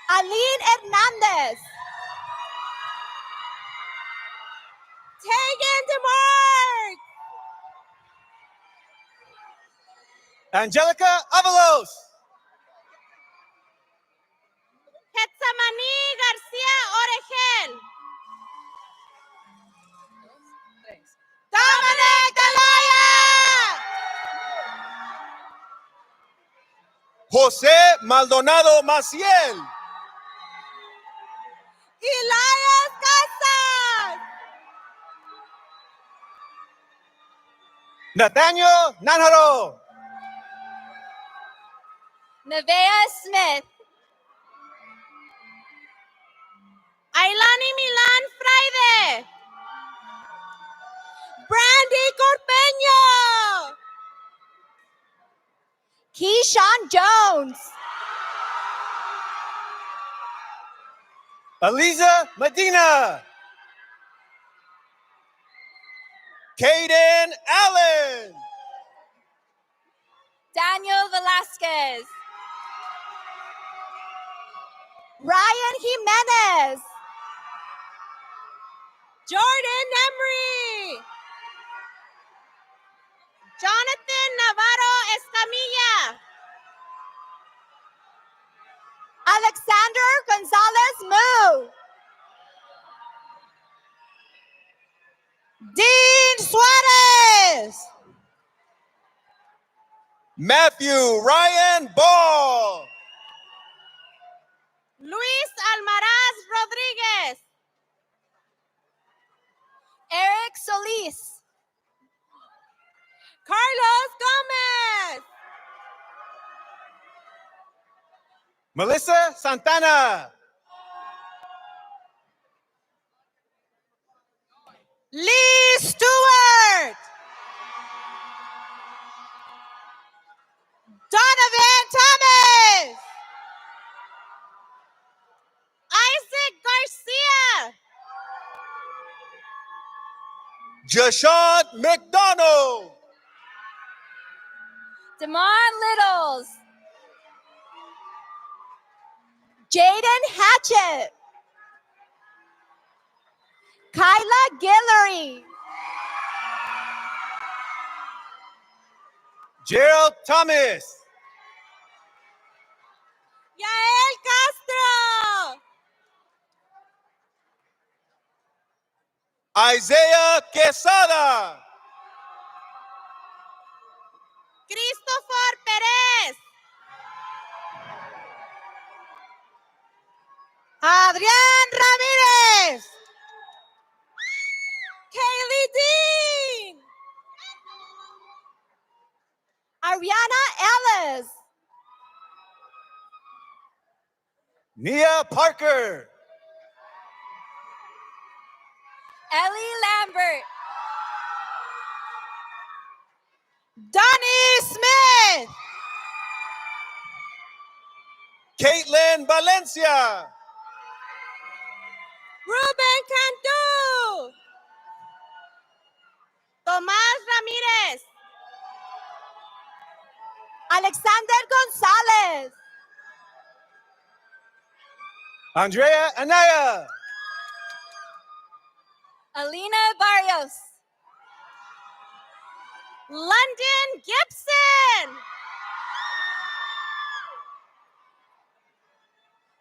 Aline Hernandez. Tegan DeMark. Angelica Avalos. Getsamani Garcia Oregel. Dominic Galaya. José Maldonado Maciel. Elias Casas. Nathaniel Nanjaro. Nevaeh Smith. Ailani Milan Fraide. Brandy Corpeño. Keyshawn Jones. Aliza Medina. Caden Allen. Daniel Velasquez. Ryan Jimenez. Jordan Emery. Jonathan Navarro Escamilla. Alexander Gonzalez Moo. Dean Suarez. Matthew Ryan Ball. Luis Almaraz Rodriguez. Eric Solis. Carlos Gomez. Melissa Santana. Lee Stewart. Donovan Thomas. Isaac Garcia. Jashad McDonald. Damon Littles. Jaden Hatchett. Kyla Guillory. Gerald Thomas. Yael Castro. Isaiah Quesada. Christopher Perez. Adrián Ramírez. Kaylee Dean. Ariana Ellis. Nia Parker. Ellie Lambert. Donnie Smith. Caitlin Valencia. Ruben Cantu. Tomás Ramírez. Alexander Gonzalez. Andrea Anaya. Alina Barrios. London Gibson.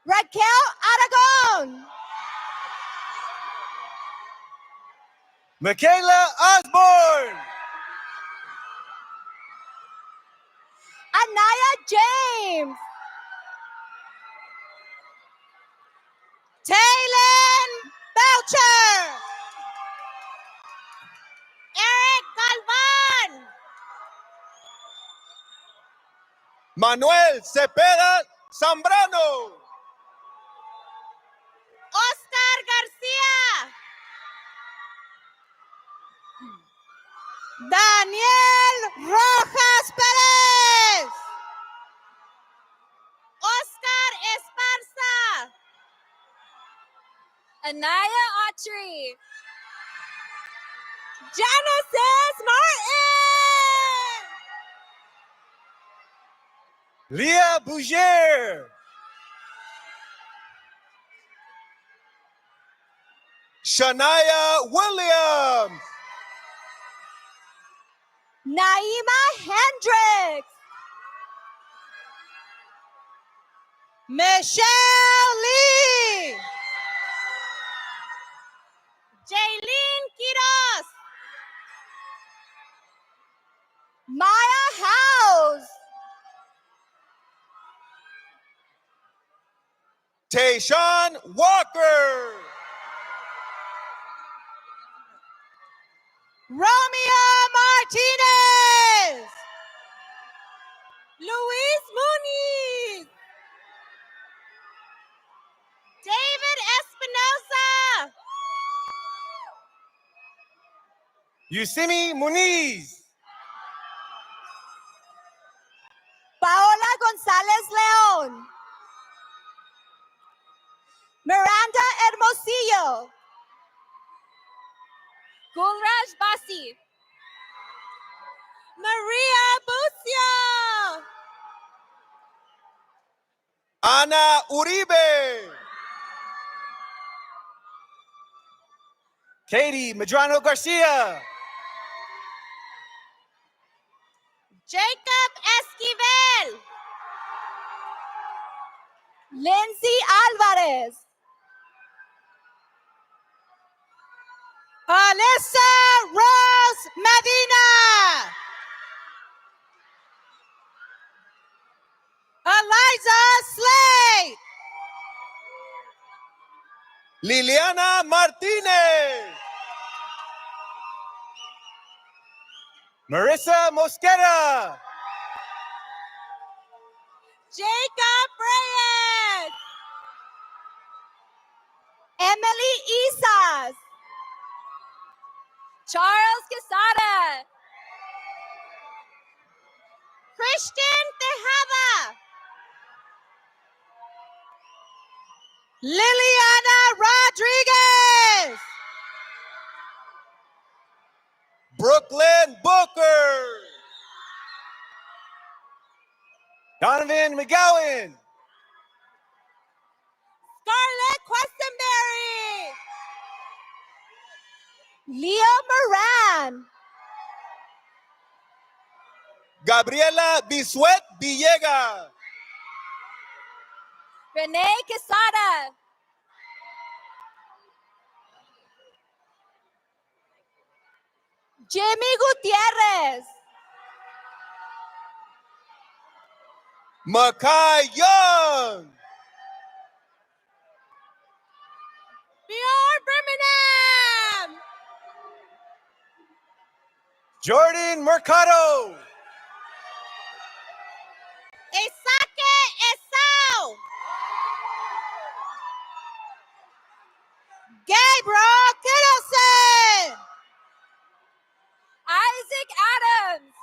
Raquel Aragon. Michaela Osborne. Anaya James. Taylor Belcher. Eric Galvan. Manuel Cepeda Zambrano. Oscar García. Daniel Rojas Pérez. Oscar Esparza. Anaya Autry. Genesis Martin. Leah Bouger. Shania Williams. Naima Hendricks. Michelle Lee. Jaylene Quiroz. Maya House. Tayshawn Walker. Romeo Martinez. Luis Muniz. David Espinosa. Yusimi Muniz. Paola González León. Miranda Hermosillo. Gulraj Basi. Maria Bucio. Ana Uribe. Katie Medrano Garcia. Jacob Esquivel. Lindsay Alvarez. Alyssa Rose Medina. Eliza Slade. Liliana Martinez. Marissa Mosqueda. Jacob Reyes. Emily Isas. Charles Quesada. Christian Tejada. Liliana Rodriguez. Brooklyn Booker. Donovan McGowan. Scarlett Questenberry. Leo Moran. Gabriela Bisuet Villegas. Renee Quesada. Jimmy Gutierrez. Makai Young. Bjorn Birmingham. Jordan Mercado. Isake Esau. Gabriel Kittleson. Isaac Adams.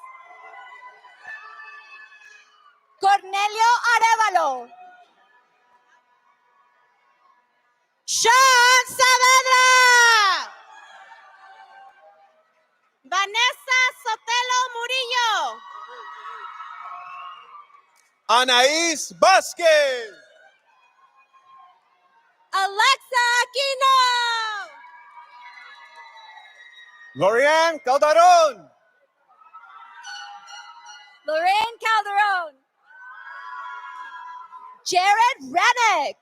Cornelio Arevalo. Sean Saavedra. Vanessa Sotelo Murillo. Anaís Vázquez. Alexa Aquino. Lorian Calderon. Lorraine Calderon. Jared Reddick.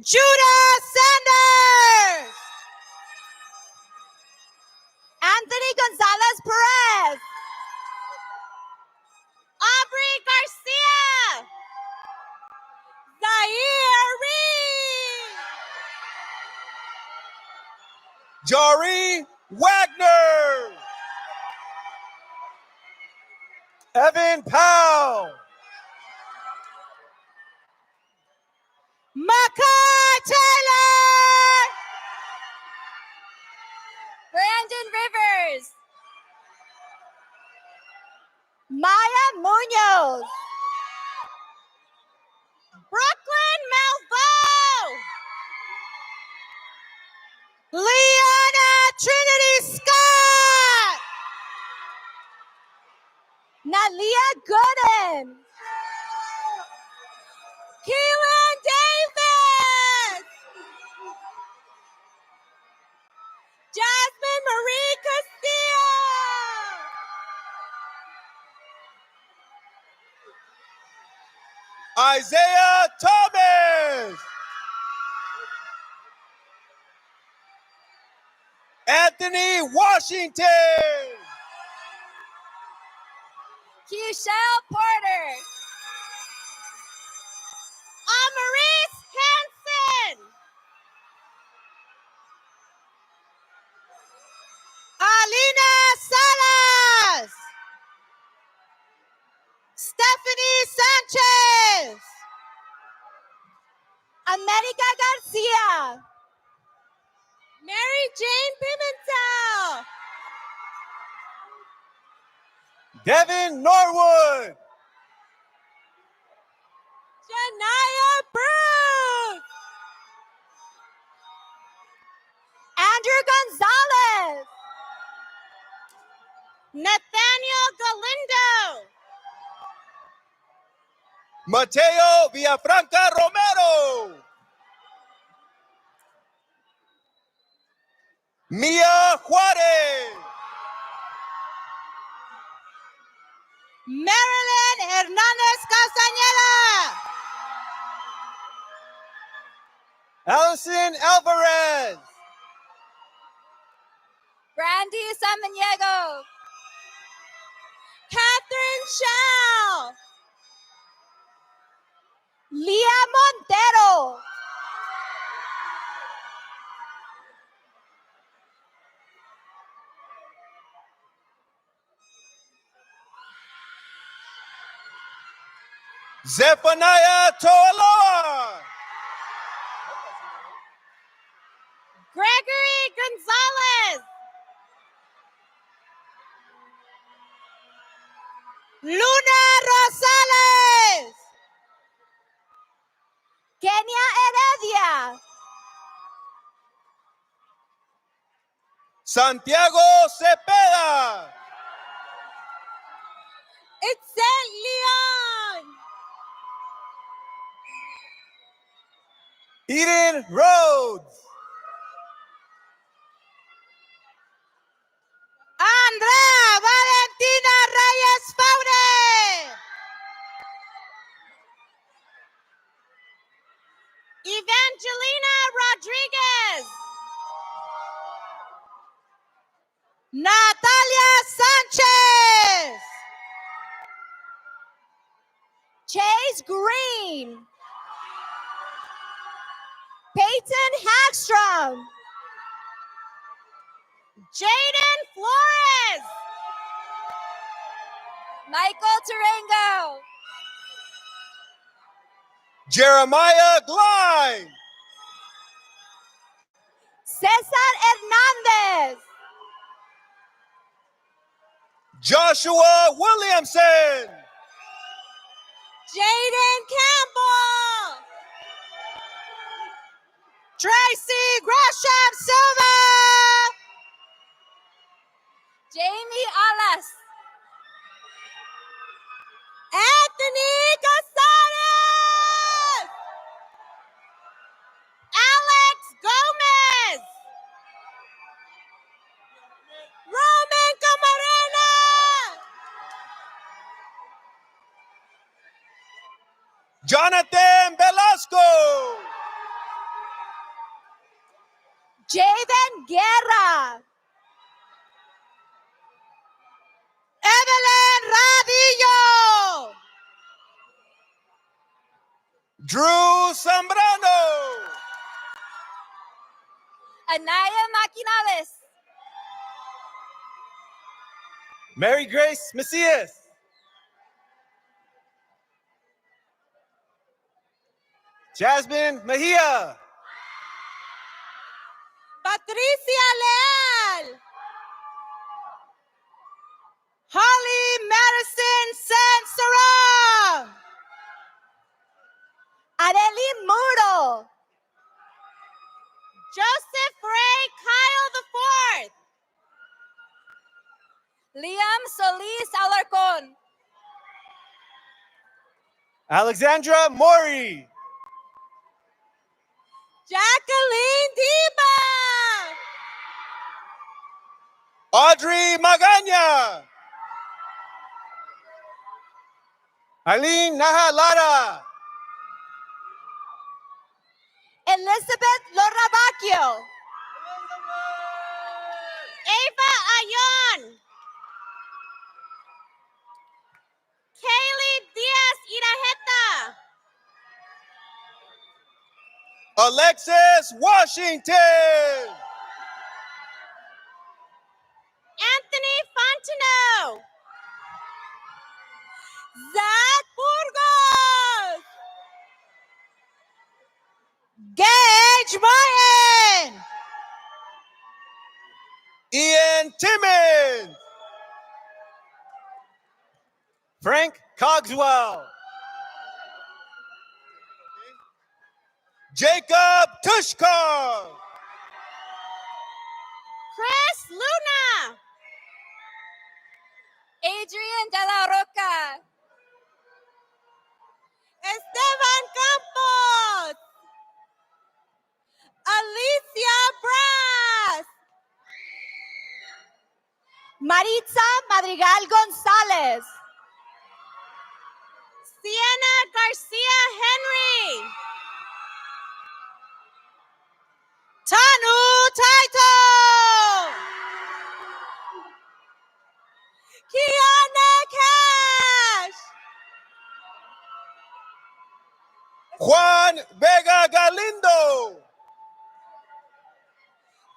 Judah Sanders. Ari Wagner. Evan Powell. Makai Taylor. Brandon Rivers. Maya Munoz. Brooklyn Malvo. Leona Trinity Scott. Nalia Gooden. Keelan Davis. Jasmine Marie Castillo. Isaiah Thomas. Anthony Washington. Keishelle Porter. Amaris Hansen. Alina Salas. Stephanie Sanchez. America Garcia. Mary Jane Pimentel. Devin Norwood. Janaya Bruce. Andrew Gonzalez. Nathaniel Galindo. Mateo Villafranca Romero. Mia Juarez. Marilyn Hernandez Castañeda. Allison Alvarez. Brandy Samaniego. Catherine Chow. Leah Montero. Zephaniah Toaloa. Gregory Gonzalez. Luna Rosales. Kenia Heredia. Santiago Cepeda. Itzel Leon. Eden Rhodes. Andrea Valentina Reyes Faure. Evangelina Rodriguez. Natalia Sanchez. Chase Green. Peyton Hagstrom. Jaden Flores. Michael Tarango. Jeremiah Glein. Cesar Hernandez. Joshua Williamson. Jaden Campbell. Tracy Gresham Silva. Jamie Alas. Anthony Casares. Alex Gomez. Roman Camarena. Jonathan Velasco. Jaden Guerra. Evelyn Radillo. Drew Zambrano. Anaya Maquinales. Mary Grace Macias. Jasmine Mejia. Patricia Leal. Holly Madison Sansara. Arely Muro. Joseph Ray Kyle IV. Liam Solis Alarcon. Alexandra Mori. Jacqueline Diba. Audrey Magana. Eileen Nahalada. Elizabeth Lorabacchio. Ava Ayon. Kaylee Diaz Iraheta. Alexis Washington. Anthony Fontenot. Zach Burgos. Gage Martin. Ian Timmons. Frank Cogswell. Jacob Tushkar. Chris Luna. Adrian De La Roca. Esteban Campos. Alicia Brass. Maritza Madrigal González. Sienna Garcia Henry. Tanu Taito. Kiana Cash. Juan Vega Galindo.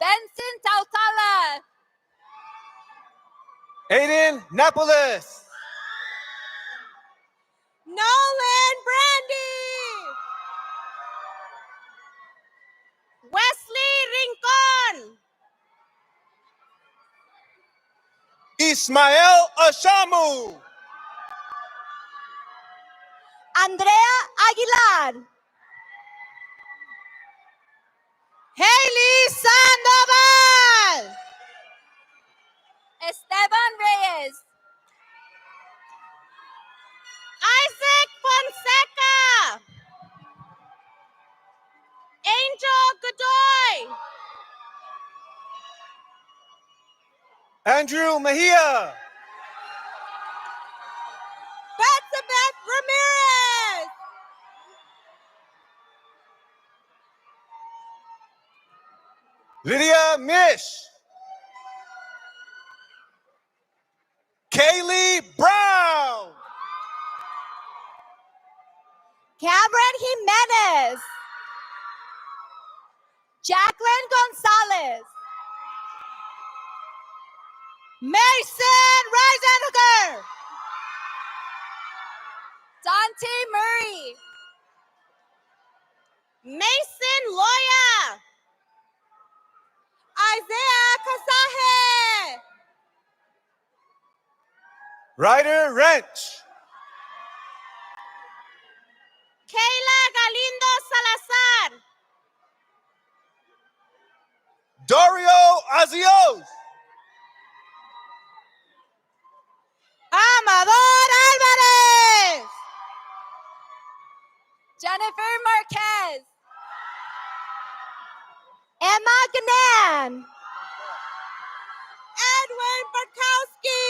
Benson Tautala. Aiden Napoles. Nolan Brandy. Wesley Rincon. Ismael Ashamu. Andrea Aguilar. Hailey Sandoval. Esteban Reyes. Isaac Fonseca. Angel Godoy. Andrew Mejia. Betsabeth Ramirez. Lydia Mish. Kaylee Brown. Cameron Jimenez. Jacqueline Gonzalez. Mason Reisenberger. Dante Murray. Mason Loya. Isaiah Kasaje. Ryder Wrench. Kayla Galindo Salazar. Dario Azios. Amador Álvarez. Jennifer Marquez. Emma Ganan. Edwin Barkowski.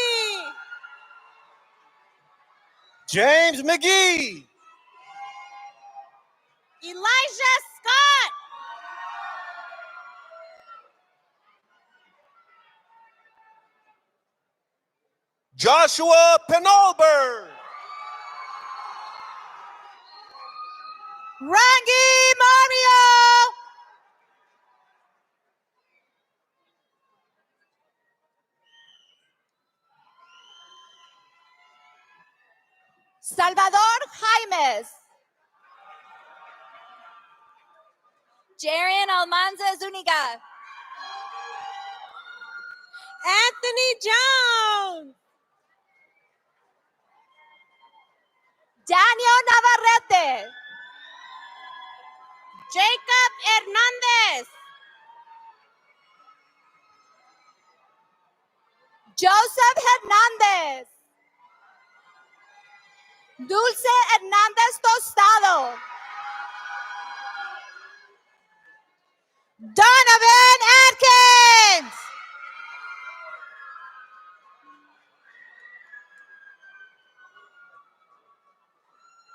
James McGee. Elijah Scott. Joshua Penalber. Rangi Mario. Salvador Jaimes. Jarian Almanza Zuniga. Anthony Jones. Daniel Navarrete. Jacob Hernandez. Joseph Hernandez. Dulce Hernandez Tostado. Donovan Atkins.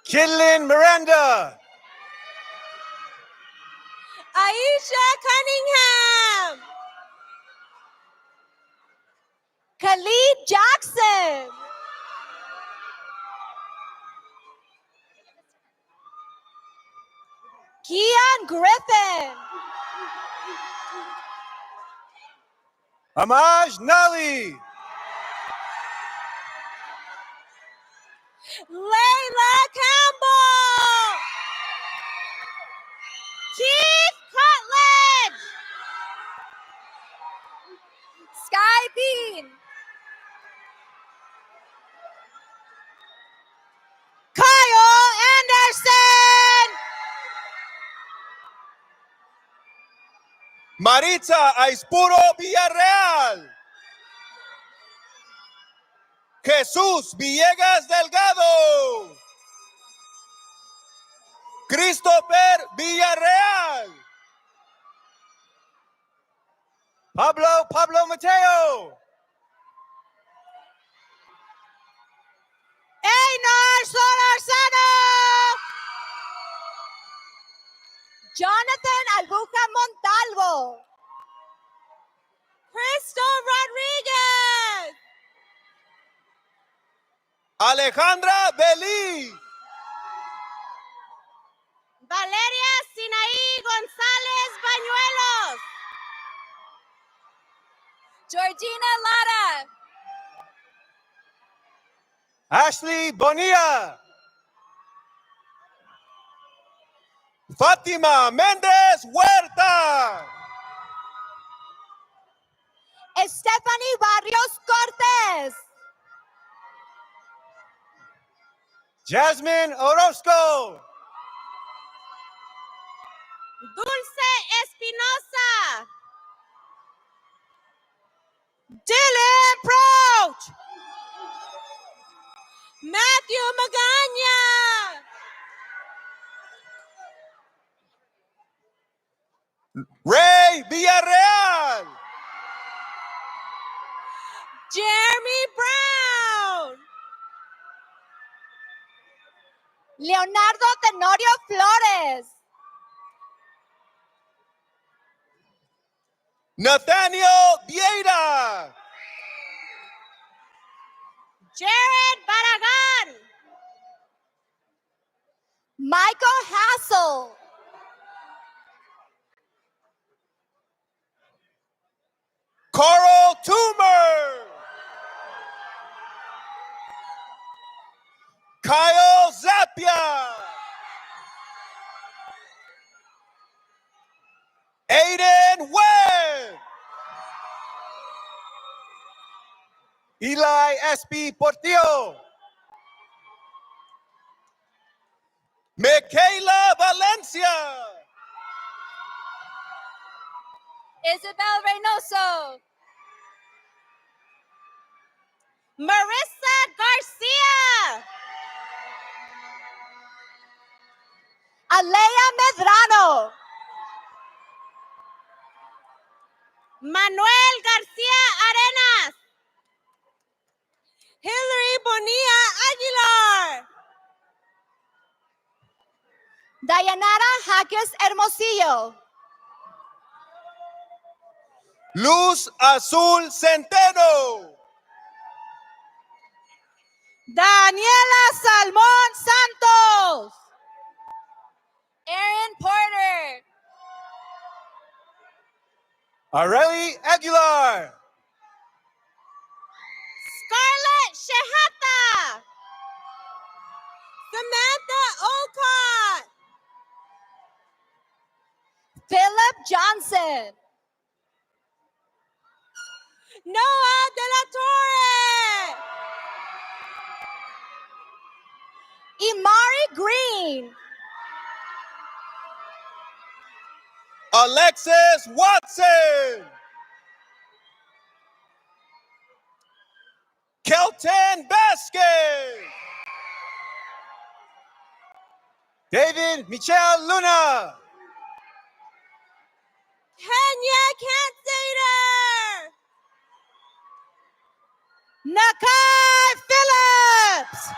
Kidlin Miranda. Aisha Cunningham. Khalid Jackson. Keon Griffin. Amaj Nali. Layla Campbell. Keith Cutledge. Sky Bean. Kyle Anderson. Maritza Aispuro Villarreal. Jesús Villegas Delgado. Christopher Villarreal. Pablo Mateo. Einar Solorzano. Jonathan Albuja Montalvo. Cristo Rodriguez. Alejandra Belí. Valeria Sinaí González Bañuelos. Georgina Lara. Ashley Bonilla. Fátima Méndez Huerta. Stephanie Barrios Cortés. Jasmine Orozco. Dulce Espinosa. Dylan Proch. Matthew Magaña. Ray Villarreal. Jeremy Brown. Leonardo Tenorio Flores. Nathaniel Vieira. Jared Barragan. Michael Hassel. Coral Toomer. Kyle Zapia. Aiden Webb. Eli S.P. Portillo. Michaela Valencia. Isabel Reynoso. Marissa Garcia. Alea Medrano. Manuel García Arenas. Hillary Bonilla Aguilar. Dayanara Jaques Hermosillo. Luz Azul Centeno. Daniela Salmón Santos. Aaron Porter. Areli Aguilar. Scarlett Shehata. Johnson. Noah De La Torre. Imari Green. Alexis Watson. Kelton Vasquez. David Michel Luna. Kenya Cantater. Nakai Phillips.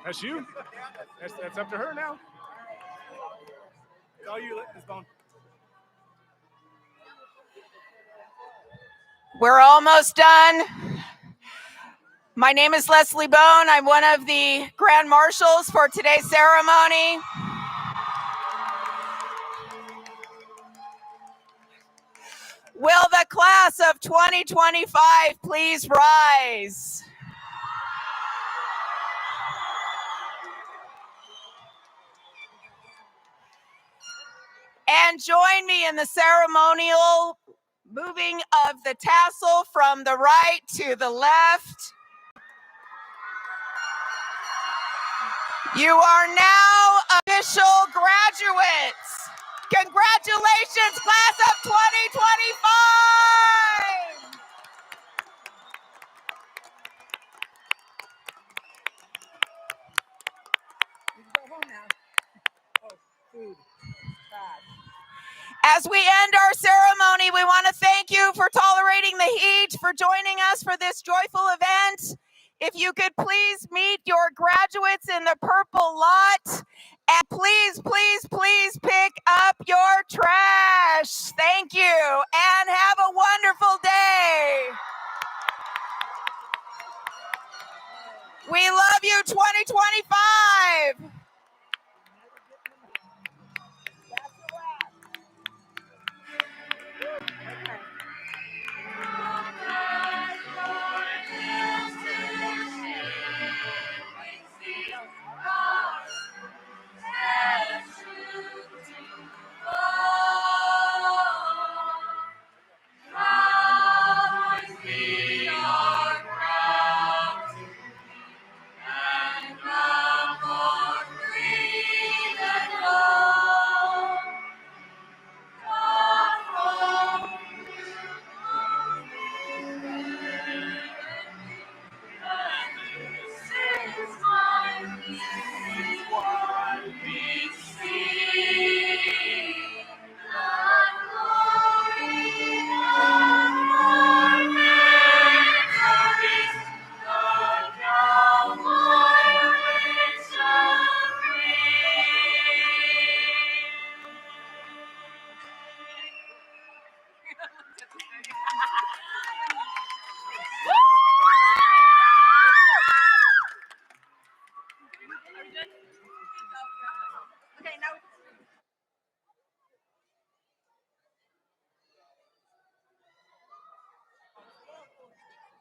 That's you. That's up to her now. It's all you, Miss Bone. We're almost done. My name is Leslie Bone. I'm one of the Grand Marshals for today's ceremony. Will the class of 2025 please rise? And join me in the ceremonial moving of the tassel from the right to the left. You are now official graduates. Congratulations, class of 2025! You can go home now. Oh, food. As we end our ceremony, we want to thank you for tolerating the heat, for joining us for this joyful event. If you could please meet your graduates in the purple lot, and please, please, please pick up your trash. Thank you, and have a wonderful day. We love you, 2025.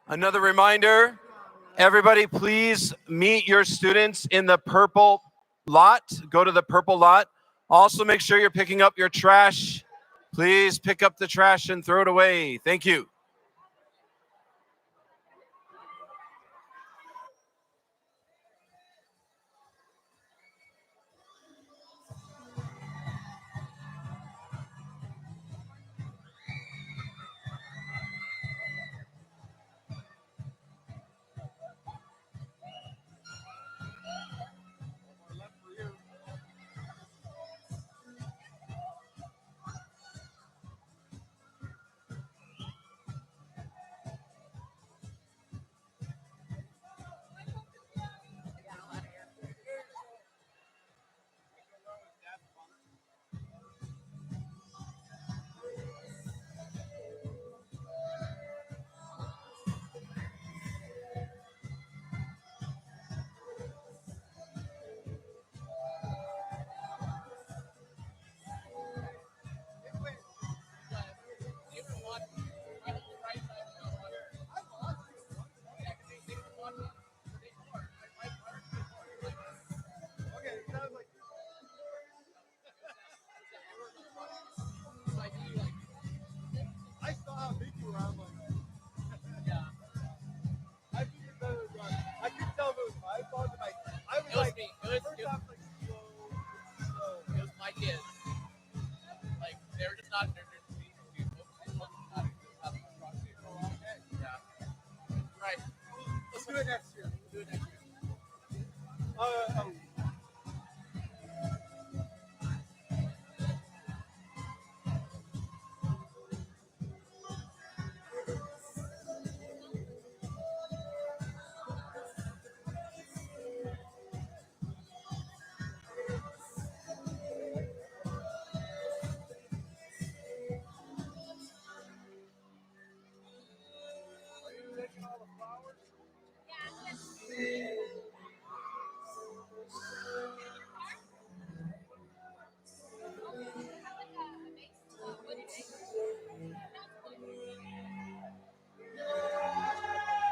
Another reminder, everybody please meet your students in the purple lot. Go to the purple lot. Also make sure you're picking up your trash. Please pick up the trash and throw it away. Thank you. my kids. Like, they were just not, they're just being yeah. Right. Let's do it next year. We'll do it next year.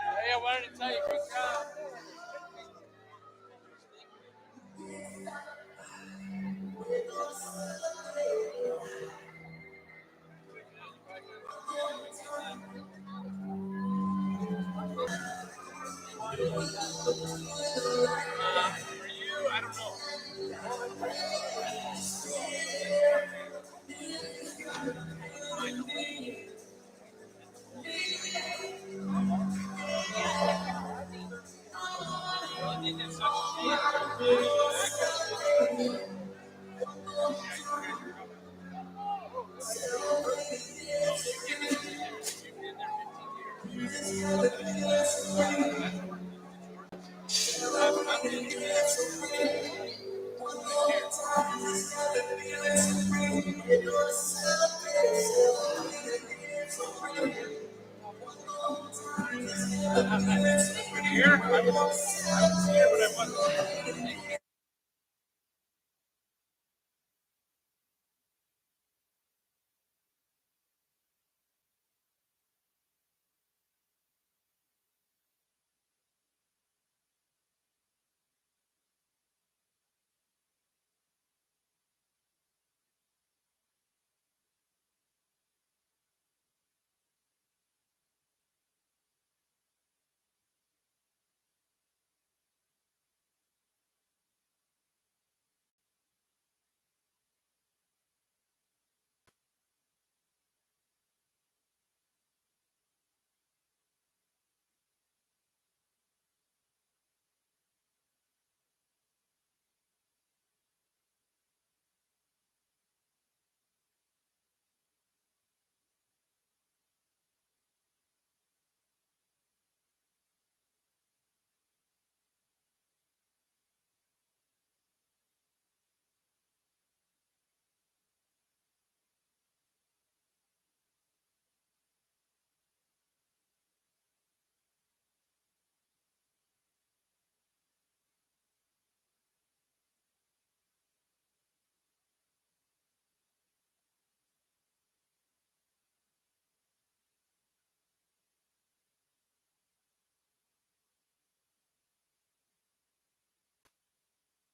Hey, I wanted to tell you, good job. For you, I don't know. Here, I was here, but I wasn't.